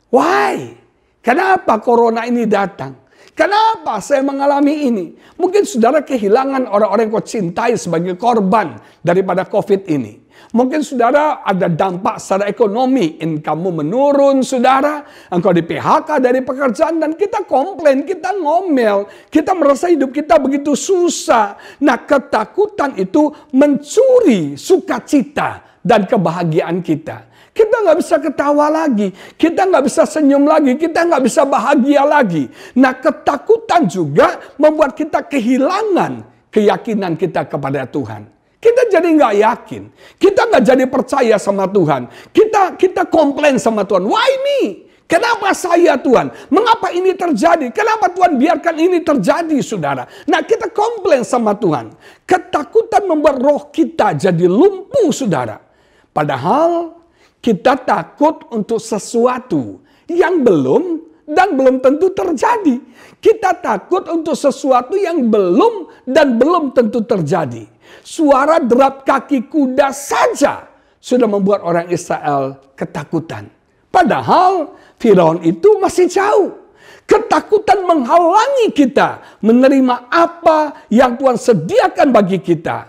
Why? Kenapa corona ini datang? Kenapa saya mengalami ini? Mungkin saudara kehilangan orang-orang yang kau cintai sebagai korban daripada COVID ini. Mungkin saudara ada dampak secara ekonomi, income-mu menurun, saudara. Engkau di PHK dari pekerjaan dan kita komplain, kita ngomel. Kita merasa hidup kita begitu susah. Nah, ketakutan itu mencuri sukacita dan kebahagiaan kita. Kita nggak bisa ketawa lagi, kita nggak bisa senyum lagi, kita nggak bisa bahagia lagi. Nah, ketakutan juga membuat kita kehilangan keyakinan kita kepada Tuhan. Kita jadi nggak yakin, kita nggak jadi percaya sama Tuhan. Kita komplain sama Tuhan. Why me? Kenapa saya Tuhan? Mengapa ini terjadi? Kenapa Tuhan biarkan ini terjadi saudara? Nah kita komplain sama Tuhan. Ketakutan membuat roh kita jadi lumpuh saudara. Padahal kita takut untuk sesuatu yang belum dan belum tentu terjadi. Kita takut untuk sesuatu yang belum dan belum tentu terjadi. Suara derap kaki kuda saja sudah membuat orang Israel ketakutan. Padahal Firaun itu masih jauh. Ketakutan menghalangi kita menerima apa yang Tuhan sediakan bagi kita.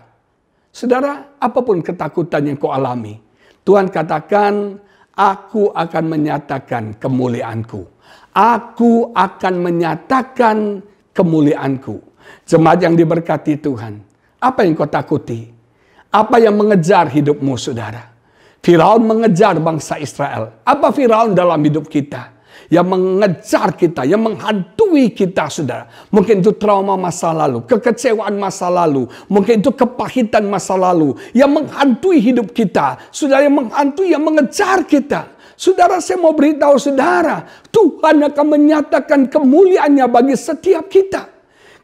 Saudara, apapun ketakutan yang kau alami, Tuhan katakan, aku akan menyatakan kemuliaanku. Aku akan menyatakan kemuliaanku. Jemaat yang diberkati Tuhan, apa yang kau takuti? Apa yang mengejar hidupmu saudara? Firaun mengejar bangsa Israel. Apa Firaun dalam hidup kita? Yang mengejar kita, yang menghantui kita saudara. Mungkin itu trauma masa lalu, kekecewaan masa lalu. Mungkin itu kepahitan masa lalu. Yang menghantui hidup kita. Saudara, yang menghantui, yang mengejar kita. Saudara, saya mau beritahu saudara, Tuhan akan menyatakan kemuliaannya bagi setiap kita.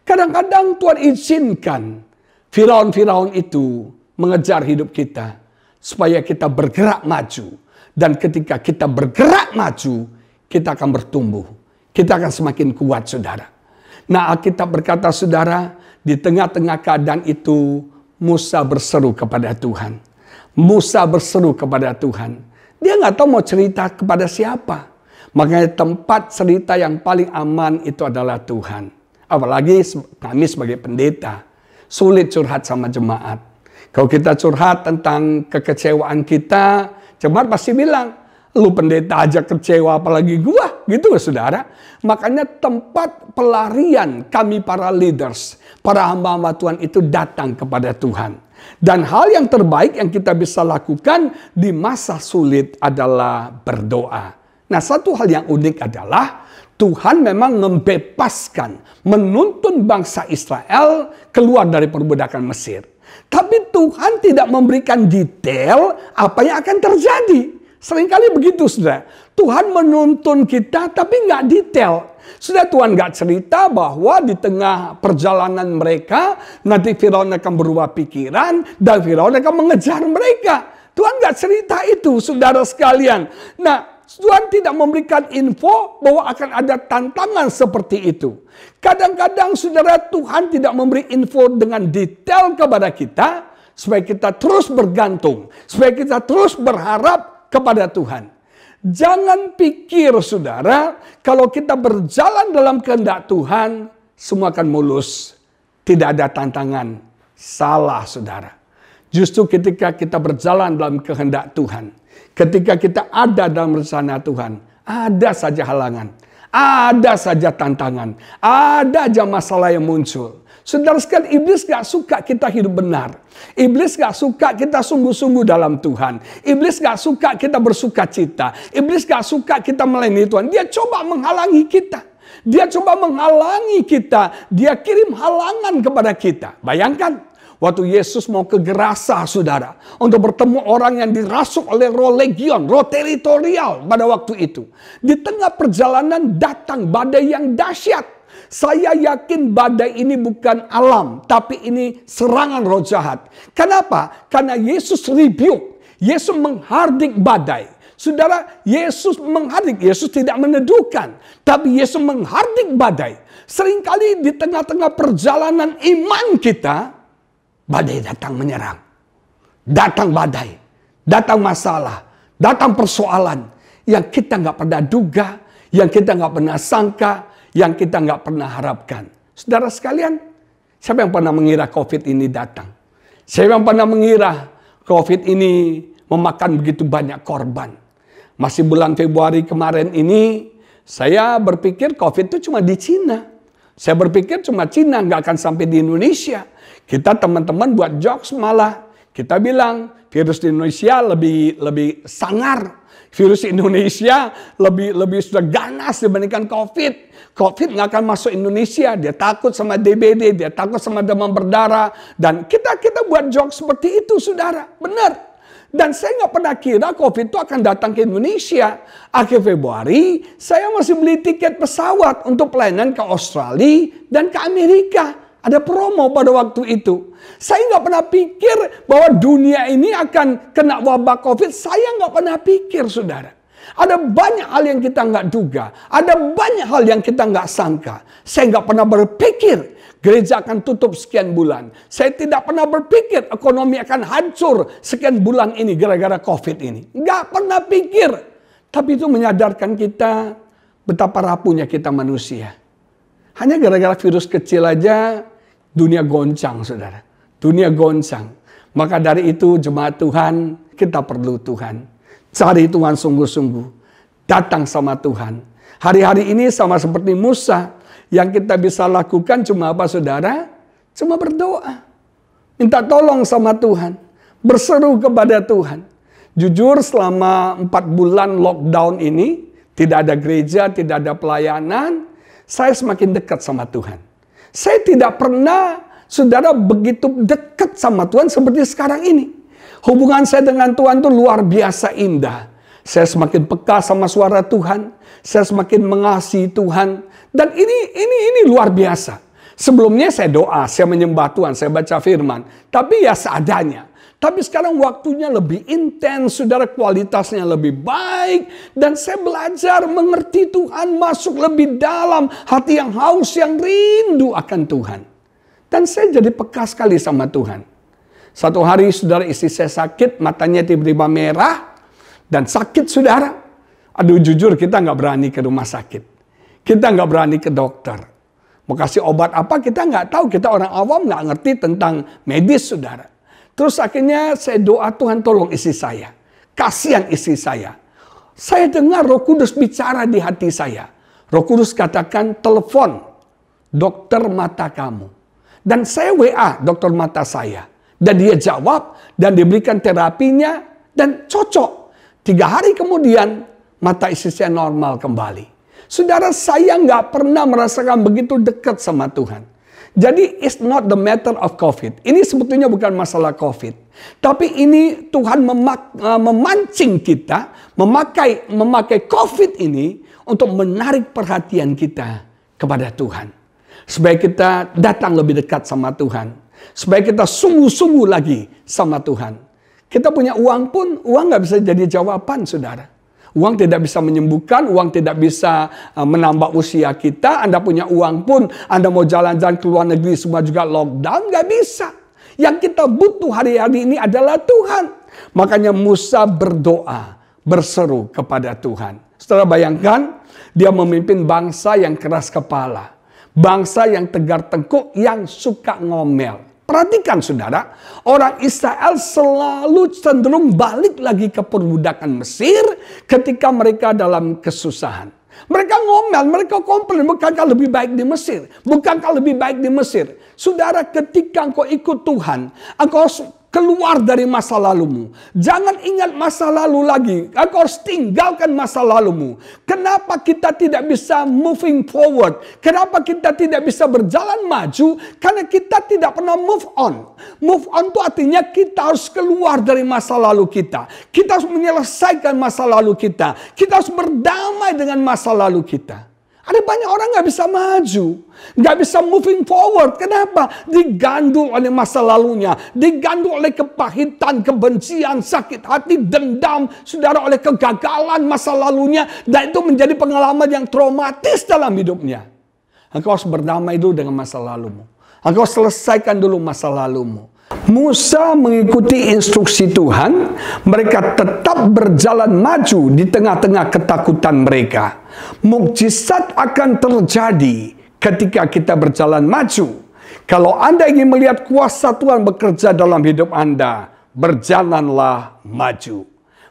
Kadang-kadang Tuhan izinkan Firaun-Firaun itu mengejar hidup kita. Supaya kita bergerak maju. Dan ketika kita bergerak maju, kita akan bertumbuh. Kita akan semakin kuat saudara. Nah Alkitab berkata saudara, di tengah-tengah keadaan itu Musa berseru kepada Tuhan. Musa berseru kepada Tuhan. Dia nggak tahu mau cerita kepada siapa. Makanya tempat cerita yang paling aman itu adalah Tuhan. Apalagi kami sebagai pendeta, sulit curhat sama jemaat. Kalau kita curhat tentang kekecewaan kita, jemaat pasti bilang, lu pendeta aja kecewa apalagi gua, gitu saudara. Makanya tempat pelarian kami para leaders, para hamba-hamba Tuhan itu datang kepada Tuhan. Dan hal yang terbaik yang kita bisa lakukan di masa sulit adalah berdoa. Nah satu hal yang unik adalah Tuhan memang membebaskan, menuntun bangsa Israel keluar dari perbudakan Mesir. Tapi Tuhan tidak memberikan detail apa yang akan terjadi. Seringkali begitu saudara. Tuhan menuntun kita tapi nggak detail. Sudah Tuhan nggak cerita bahwa di tengah perjalanan mereka nanti Firaun akan berubah pikiran dan Firaun akan mengejar mereka. Tuhan nggak cerita itu saudara sekalian. Nah Tuhan tidak memberikan info bahwa akan ada tantangan seperti itu. Kadang-kadang saudara Tuhan tidak memberi info dengan detail kepada kita supaya kita terus bergantung, supaya kita terus berharap kepada Tuhan. Jangan pikir saudara, kalau kita berjalan dalam kehendak Tuhan, semua akan mulus. Tidak ada tantangan. Salah saudara. Justru ketika kita berjalan dalam kehendak Tuhan, ketika kita ada dalam rencana Tuhan, ada saja halangan, ada saja tantangan, ada aja masalah yang muncul. Saudara sekalian, iblis gak suka kita hidup benar. Iblis gak suka kita sungguh-sungguh dalam Tuhan. Iblis gak suka kita bersuka cita. Iblis gak suka kita melayani Tuhan. Dia coba menghalangi kita. Dia coba menghalangi kita. Dia kirim halangan kepada kita. Bayangkan, waktu Yesus mau ke Gerasa, saudara, untuk bertemu orang yang dirasuk oleh roh legion, roh teritorial pada waktu itu. Di tengah perjalanan datang badai yang dahsyat. Saya yakin badai ini bukan alam, tapi ini serangan roh jahat. Kenapa? Karena Yesus rebuke, Yesus menghardik badai. Saudara, Yesus menghardik, Yesus tidak meneduhkan, tapi Yesus menghardik badai. Seringkali di tengah-tengah perjalanan iman kita, badai datang menyerang. Datang badai, datang masalah, datang persoalan yang kita nggak pernah duga, yang kita nggak pernah sangka, yang kita nggak pernah harapkan. Saudara sekalian, siapa yang pernah mengira COVID ini datang? Siapa yang pernah mengira COVID ini memakan begitu banyak korban? Masih bulan Februari kemarin ini, saya berpikir COVID itu cuma di Cina. Saya berpikir cuma Cina, nggak akan sampai di Indonesia. Kita teman-teman buat jokes malah. Kita bilang virus di Indonesia lebih sangar. Virus Indonesia lebih sudah ganas dibandingkan COVID. COVID nggak akan masuk Indonesia. Dia takut sama DBD, dia takut sama demam berdarah. Dan kita buat joke seperti itu, saudara. Benar. Dan saya nggak pernah kira COVID itu akan datang ke Indonesia. Akhir Februari, saya masih beli tiket pesawat untuk pelayanan ke Australia dan ke Amerika. Ada promo pada waktu itu. Saya nggak pernah pikir bahwa dunia ini akan kena wabah COVID. Saya nggak pernah pikir, saudara. Ada banyak hal yang kita nggak duga. Ada banyak hal yang kita nggak sangka. Saya nggak pernah berpikir gereja akan tutup sekian bulan. Saya tidak pernah berpikir ekonomi akan hancur sekian bulan ini gara-gara COVID ini. Nggak pernah pikir. Tapi itu menyadarkan kita betapa rapuhnya kita manusia. Hanya gara-gara virus kecil aja dunia goncang, saudara. Dunia goncang. Maka dari itu jemaat Tuhan, kita perlu Tuhan. Cari Tuhan sungguh-sungguh. Datang sama Tuhan. Hari-hari ini sama seperti Musa. Yang kita bisa lakukan cuma apa, saudara? Cuma berdoa. Minta tolong sama Tuhan. Berseru kepada Tuhan. Jujur selama 4 bulan lockdown ini, tidak ada gereja, tidak ada pelayanan, saya semakin dekat sama Tuhan. Saya tidak pernah, saudara, begitu dekat sama Tuhan seperti sekarang ini. Hubungan saya dengan Tuhan itu luar biasa indah. Saya semakin peka sama suara Tuhan. Saya semakin mengasihi Tuhan. Dan ini luar biasa. Sebelumnya saya doa, saya menyembah Tuhan, saya baca firman. Tapi ya seadanya. Tapi sekarang waktunya lebih intens, saudara, kualitasnya lebih baik. Dan saya belajar mengerti Tuhan, masuk lebih dalam hati yang haus, yang rindu akan Tuhan. Dan saya jadi peka sekali sama Tuhan. Satu hari, saudara, istri saya sakit, matanya tiba-tiba merah. Dan sakit, saudara. Aduh, jujur kita nggak berani ke rumah sakit. Kita nggak berani ke dokter. Mau kasih obat apa, kita nggak tahu. Kita orang awam nggak ngerti tentang medis, saudara. Terus akhirnya saya doa, Tuhan tolong istri saya. Kasihan istri saya. Saya dengar Roh Kudus bicara di hati saya. Roh Kudus katakan, telepon dokter mata kamu. Dan saya WA dokter mata saya. Dan dia jawab, dan diberikan terapinya, dan cocok. 3 hari kemudian, mata istri saya normal kembali. Saudara, saya nggak pernah merasakan begitu dekat sama Tuhan. Jadi, it's not the matter of COVID. Ini sebetulnya bukan masalah COVID. Tapi ini Tuhan memancing kita, memakai COVID ini untuk menarik perhatian kita kepada Tuhan. Supaya kita datang lebih dekat sama Tuhan. Supaya kita sungguh-sungguh lagi sama Tuhan. Kita punya uang pun, uang nggak bisa jadi jawaban, saudara. Uang tidak bisa menyembuhkan, uang tidak bisa menambah usia kita. Anda punya uang pun, Anda mau jalan-jalan ke luar negeri, semua juga lockdown, nggak bisa. Yang kita butuh hari-hari ini adalah Tuhan. Makanya Musa berdoa, berseru kepada Tuhan. Saudara bayangkan, dia memimpin bangsa yang keras kepala. Bangsa yang tegar tengkuk, yang suka ngomel. Perhatikan, saudara, orang Israel selalu cenderung balik lagi ke perbudakan Mesir ketika mereka dalam kesusahan. Mereka ngomel, mereka komplain, bukankah lebih baik di Mesir? Bukankah lebih baik di Mesir? Saudara, ketika engkau ikut Tuhan, engkau harus keluar dari masa lalumu. Jangan ingat masa lalu lagi. Engkau harus tinggalkan masa lalumu. Kenapa kita tidak bisa moving forward? Kenapa kita tidak bisa berjalan maju? Karena kita tidak pernah move on. Move on itu artinya kita harus keluar dari masa lalu kita. Kita harus menyelesaikan masa lalu kita. Kita harus berdamai dengan masa lalu kita. Ada banyak orang nggak bisa maju. Nggak bisa moving forward. Kenapa? Digandul oleh masa lalunya. Digandul oleh kepahitan, kebencian, sakit hati, dendam. Saudara, oleh kegagalan masa lalunya. Dan itu menjadi pengalaman yang traumatis dalam hidupnya. Engkau harus berdamai dulu dengan masa lalumu. Engkau selesaikan dulu masa lalumu. Musa mengikuti instruksi Tuhan, mereka tetap berjalan maju di tengah-tengah ketakutan mereka. Mukjizat akan terjadi ketika kita berjalan maju. Kalau Anda ingin melihat kuasa Tuhan bekerja dalam hidup Anda, berjalanlah maju.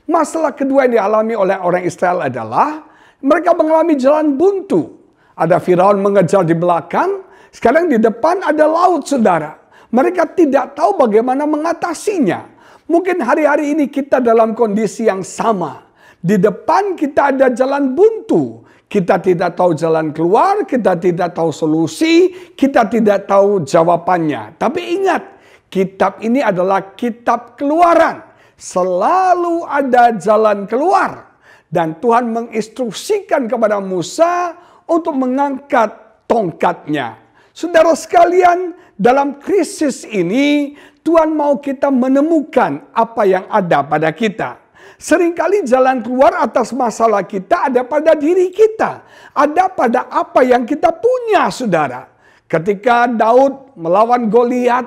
Masalah kedua yang dialami oleh orang Israel adalah mereka mengalami jalan buntu. Ada Firaun mengejar di belakang, sekarang di depan ada laut, saudara. Mereka tidak tahu bagaimana mengatasinya. Mungkin hari-hari ini kita dalam kondisi yang sama. Di depan kita ada jalan buntu. Kita tidak tahu jalan keluar, kita tidak tahu solusi, kita tidak tahu jawabannya. Tapi ingat, kitab ini adalah kitab Keluaran. Selalu ada jalan keluar. Dan Tuhan menginstruksikan kepada Musa untuk mengangkat tongkatnya. Saudara sekalian, dalam krisis ini Tuhan mau kita menemukan apa yang ada pada kita. Seringkali jalan keluar atas masalah kita ada pada diri kita. Ada pada apa yang kita punya, saudara. Ketika Daud melawan Goliat,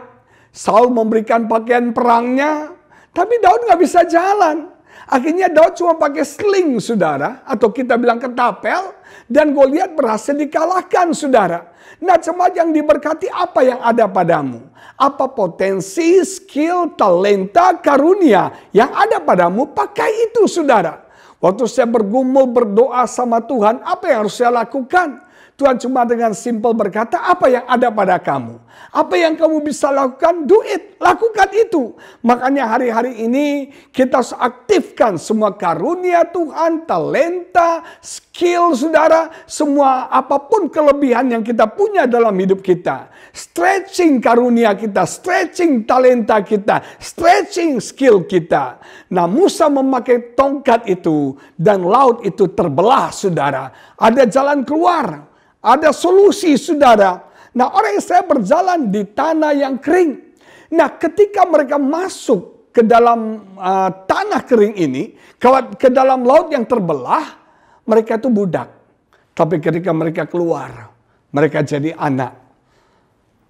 Saul memberikan pakaian perangnya, tapi Daud nggak bisa jalan. Akhirnya Daud cuma pakai sling, saudara, atau kita bilang ketapel, dan Goliat berhasil dikalahkan, saudara. Nah, jemaat yang diberkati, apa yang ada padamu? Apa potensi, skill, talenta, karunia yang ada padamu? Pakai itu, saudara. Waktu saya bergumul berdoa sama Tuhan, apa yang harus saya lakukan? Tuhan cuma dengan simpel berkata, apa yang ada pada kamu? Apa yang kamu bisa lakukan? Do it. Lakukan itu. Makanya hari-hari ini kita harus aktifkan semua karunia Tuhan, talenta, skill, saudara. Semua apapun kelebihan yang kita punya dalam hidup kita. Stretching karunia kita, stretching talenta kita, stretching skill kita. Nah, Musa memakai tongkat itu dan laut itu terbelah, saudara. Ada jalan keluar. Ada solusi, saudara. Nah, orang Israel berjalan di tanah yang kering. Nah, ketika mereka masuk ke dalam tanah kering ini, ke dalam laut yang terbelah, mereka itu budak. Tapi ketika mereka keluar, mereka jadi anak.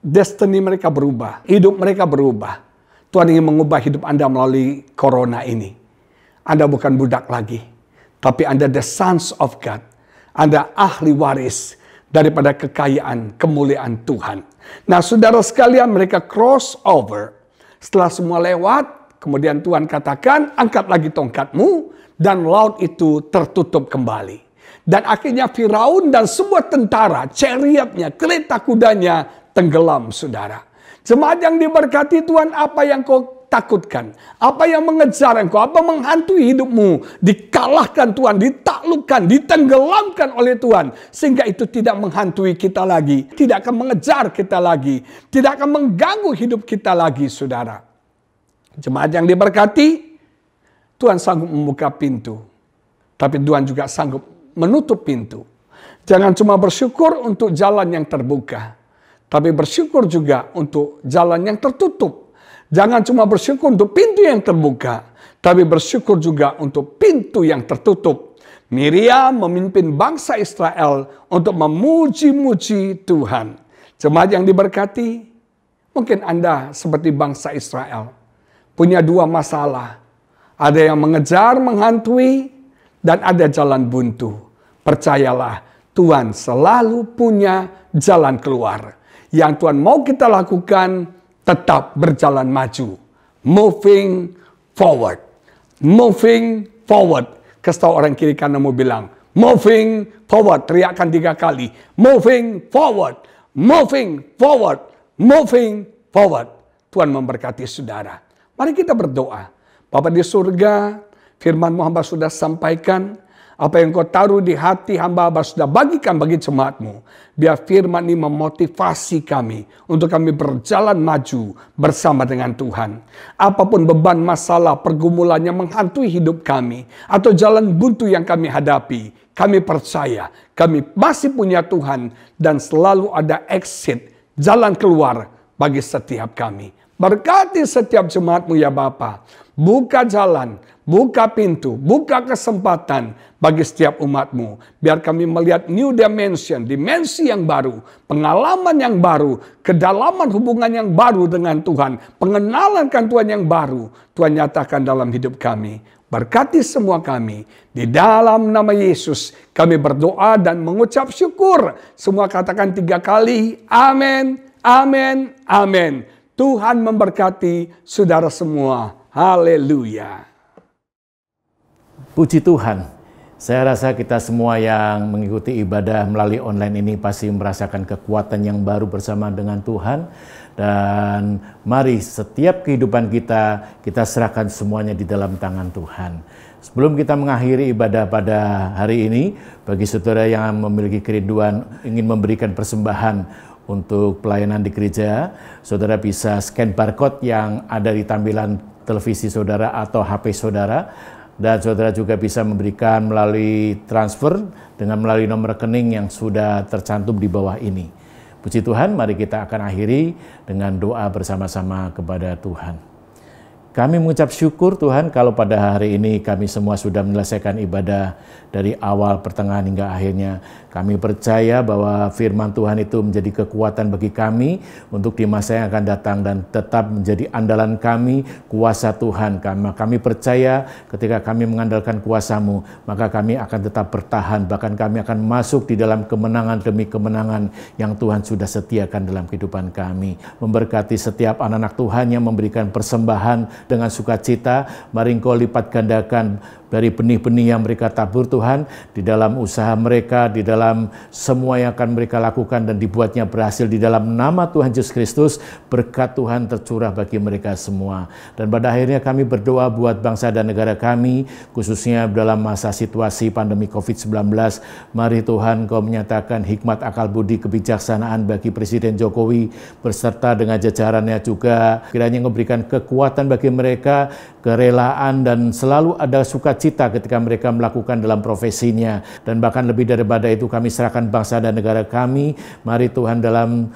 Destiny mereka berubah, hidup mereka berubah. Tuhan ingin mengubah hidup Anda melalui corona ini. Anda bukan budak lagi, tapi Anda the sons of God. Anda ahli waris daripada kekayaan, kemuliaan Tuhan. Nah, saudara sekalian, mereka cross over. Setelah semua lewat, kemudian Tuhan katakan, angkat lagi tongkatmu, dan laut itu tertutup kembali. Dan akhirnya Firaun dan semua tentara, chariotnya, kereta kudanya, tenggelam, saudara. Jemaat yang diberkati Tuhan, apa yang kau takutkan? Apa yang mengejar engkau? Apa menghantui hidupmu? Dikalahkan Tuhan, ditaklukkan, ditenggelamkan oleh Tuhan. Sehingga itu tidak menghantui kita lagi. Tidak akan mengejar kita lagi. Tidak akan mengganggu hidup kita lagi, saudara. Jemaat yang diberkati, Tuhan sanggup membuka pintu. Tapi Tuhan juga sanggup menutup pintu. Jangan cuma bersyukur untuk jalan yang terbuka. Tapi bersyukur juga untuk jalan yang tertutup. Jangan cuma bersyukur untuk pintu yang terbuka, tapi bersyukur juga untuk pintu yang tertutup. Miriam memimpin bangsa Israel untuk memuji-muji Tuhan. Jemaat yang diberkati, mungkin Anda seperti bangsa Israel, punya dua masalah. Ada yang mengejar, menghantui, dan ada jalan buntu. Percayalah, Tuhan selalu punya jalan keluar. Yang Tuhan mau kita lakukan, tetap berjalan maju. Moving forward. Moving forward. Kasih tahu orang kiri kananmu bilang, moving forward. Teriakkan 3 kali. Moving forward. Moving forward. Moving forward. Tuhan memberkati saudara. Mari kita berdoa. Bapa di surga, firman-Mu hamba sudah sampaikan. Apa yang kau taruh di hati hamba sudah bagikan bagi jemaat-Mu. Biar firman ini memotivasi kami untuk kami berjalan maju bersama dengan Tuhan. Apapun beban, masalah, pergumulan yang menghantui hidup kami atau jalan buntu yang kami hadapi, kami percaya kami masih punya Tuhan dan selalu ada exit, jalan keluar bagi setiap kami. Berkati setiap jemaat-Mu ya Bapa. Buka jalan, buka pintu, buka kesempatan bagi setiap umat-Mu. Biar kami melihat new dimension, dimensi yang baru, pengalaman yang baru, kedalaman hubungan yang baru dengan Tuhan, pengenalan kan Tuhan yang baru, Tuhan nyatakan dalam hidup kami. Berkati semua kami. Di dalam nama Yesus kami berdoa dan mengucap syukur. Semua katakan 3 kali. Amin, amin, amin. Tuhan memberkati saudara semua. Haleluya. Puji Tuhan, saya rasa kita semua yang mengikuti ibadah melalui online ini pasti merasakan kekuatan yang baru bersama dengan Tuhan. Dan mari setiap kehidupan kita serahkan semuanya di dalam tangan Tuhan. Sebelum kita mengakhiri ibadah pada hari ini, bagi saudara yang memiliki kerinduan ingin memberikan persembahan untuk pelayanan di gereja, saudara bisa scan barcode yang ada di tampilan televisi saudara atau HP saudara. Dan saudara juga bisa memberikan melalui transfer dengan melalui nomor rekening yang sudah tercantum di bawah ini. Puji Tuhan, mari kita akan akhiri dengan doa bersama-sama kepada Tuhan. Kami mengucap syukur Tuhan kalau pada hari ini kami semua sudah menyelesaikan ibadah dari awal, pertengahan hingga akhirnya. Kami percaya bahwa firman Tuhan itu menjadi kekuatan bagi kami untuk di masa yang akan datang dan tetap menjadi andalan kami, kuasa Tuhan. Kami percaya ketika kami mengandalkan kuasa-Mu, maka kami akan tetap bertahan, bahkan kami akan masuk di dalam kemenangan demi kemenangan yang Tuhan sudah sediakan dalam kehidupan kami. Memberkati setiap anak-anak Tuhan yang memberikan persembahan dengan sukacita, mari Engkau lipat gandakan dari benih-benih yang mereka tabur Tuhan, di dalam usaha mereka, di dalam semua yang akan mereka lakukan dan dibuatnya berhasil di dalam nama Tuhan Yesus Kristus. Berkat Tuhan tercurah bagi mereka semua. Dan pada akhirnya kami berdoa buat bangsa dan negara kami, khususnya dalam masa situasi pandemi COVID-19. Mari Tuhan Kau menyatakan hikmat, akal budi, kebijaksanaan bagi Presiden Jokowi beserta dengan jajarannya juga. Kiranya Engkau berikan kekuatan bagi mereka, kerelaan, dan selalu ada sukacita ketika mereka melakukan dalam profesinya. Dan bahkan lebih daripada itu, kami serahkan bangsa dan negara kami. Mari Tuhan dalam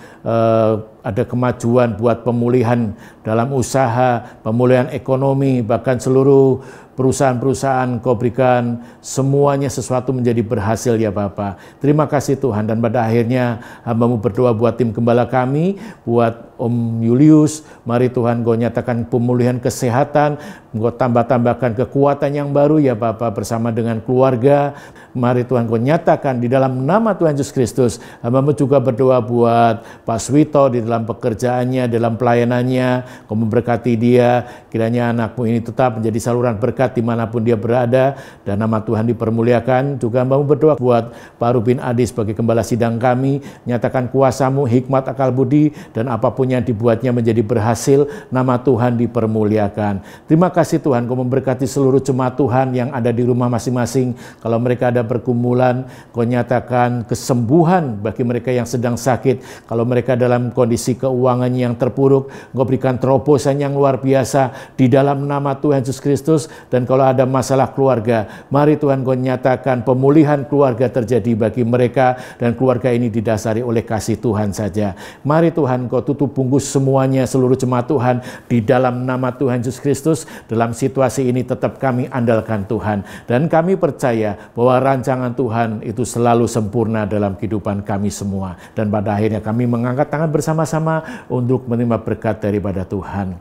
ada kemajuan buat pemulihan dalam usaha, pemulihan ekonomi, bahkan seluruh perusahaan-perusahaan Kau berikan semuanya sesuatu menjadi berhasil ya Bapa. Terima kasih Tuhan. Dan pada akhirnya hamba-Mu berdoa buat tim gembala kami, buat Om Julius. Mari Tuhan Kau nyatakan pemulihan kesehatan, Kau tambah-tambahkan kekuatan yang baru ya Bapa bersama dengan keluarga. Mari Tuhan Kau nyatakan di dalam nama Tuhan Yesus Kristus. Hamba-Mu juga berdoa buat Pak Swito di dalam pekerjaannya, dalam pelayanannya. Kau memberkati dia. Kiranya anak-Mu ini tetap menjadi saluran berkat dimanapun dia berada, dan nama Tuhan dipermuliakan. Juga hamba-Mu berdoa buat Pak Rubin Adi sebagai gembala sidang kami. Nyatakan kuasa-Mu, hikmat, akal budi, dan apapun yang dibuatnya menjadi berhasil. Nama Tuhan dipermuliakan. Terima kasih Tuhan Kau memberkati seluruh jemaat Tuhan yang ada di rumah masing-masing. Kalau mereka ada pergumulan, Kau nyatakan kesembuhan bagi mereka yang sedang sakit. Kalau mereka dalam kondisi keuangan yang terpuruk, Kau berikan terobosan yang luar biasa di dalam nama Tuhan Yesus Kristus. Dan kalau ada masalah keluarga, mari Tuhan Kau nyatakan pemulihan keluarga terjadi bagi mereka, dan keluarga ini didasari oleh kasih Tuhan saja. Mari Tuhan Kau tutup bungkus semuanya, seluruh jemaat Tuhan di dalam nama Tuhan Yesus Kristus. Dalam situasi ini tetap kami andalkan Tuhan, dan kami percaya bahwa rancangan Tuhan itu selalu sempurna dalam kehidupan kami semua. Dan pada akhirnya kami mengangkat tangan bersama-sama untuk menerima berkat daripada Tuhan.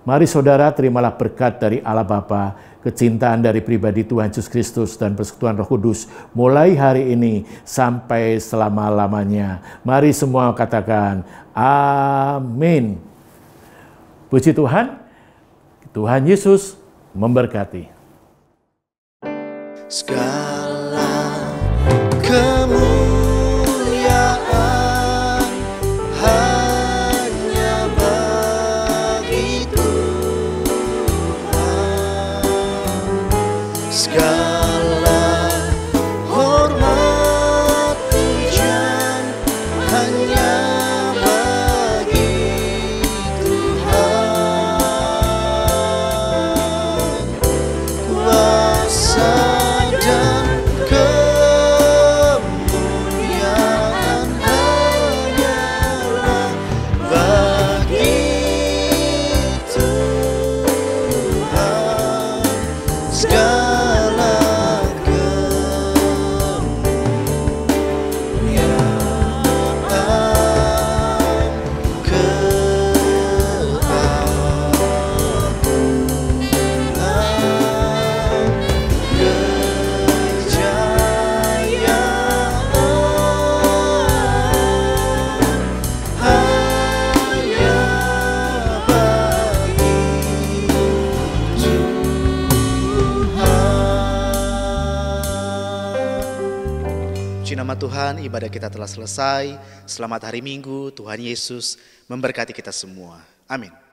Mari saudara, terimalah berkat dari Allah Bapa, kecintaan dari pribadi Tuhan Yesus Kristus, dan persekutuan Roh Kudus mulai hari ini sampai selama-lamanya. Mari semua katakan amin. Puji Tuhan. Tuhan Yesus memberkati. Segala kemuliaan hanya bagi Tuhan. Segala hormat pujian hanya bagi Tuhan. Kuasa dan kemuliaan hanyalah bagi Tuhan. Segala kemuliaan, puji nama Tuhan, ibadah kita telah selesai. Selamat hari Minggu, Tuhan Yesus memberkati kita semua. Amin.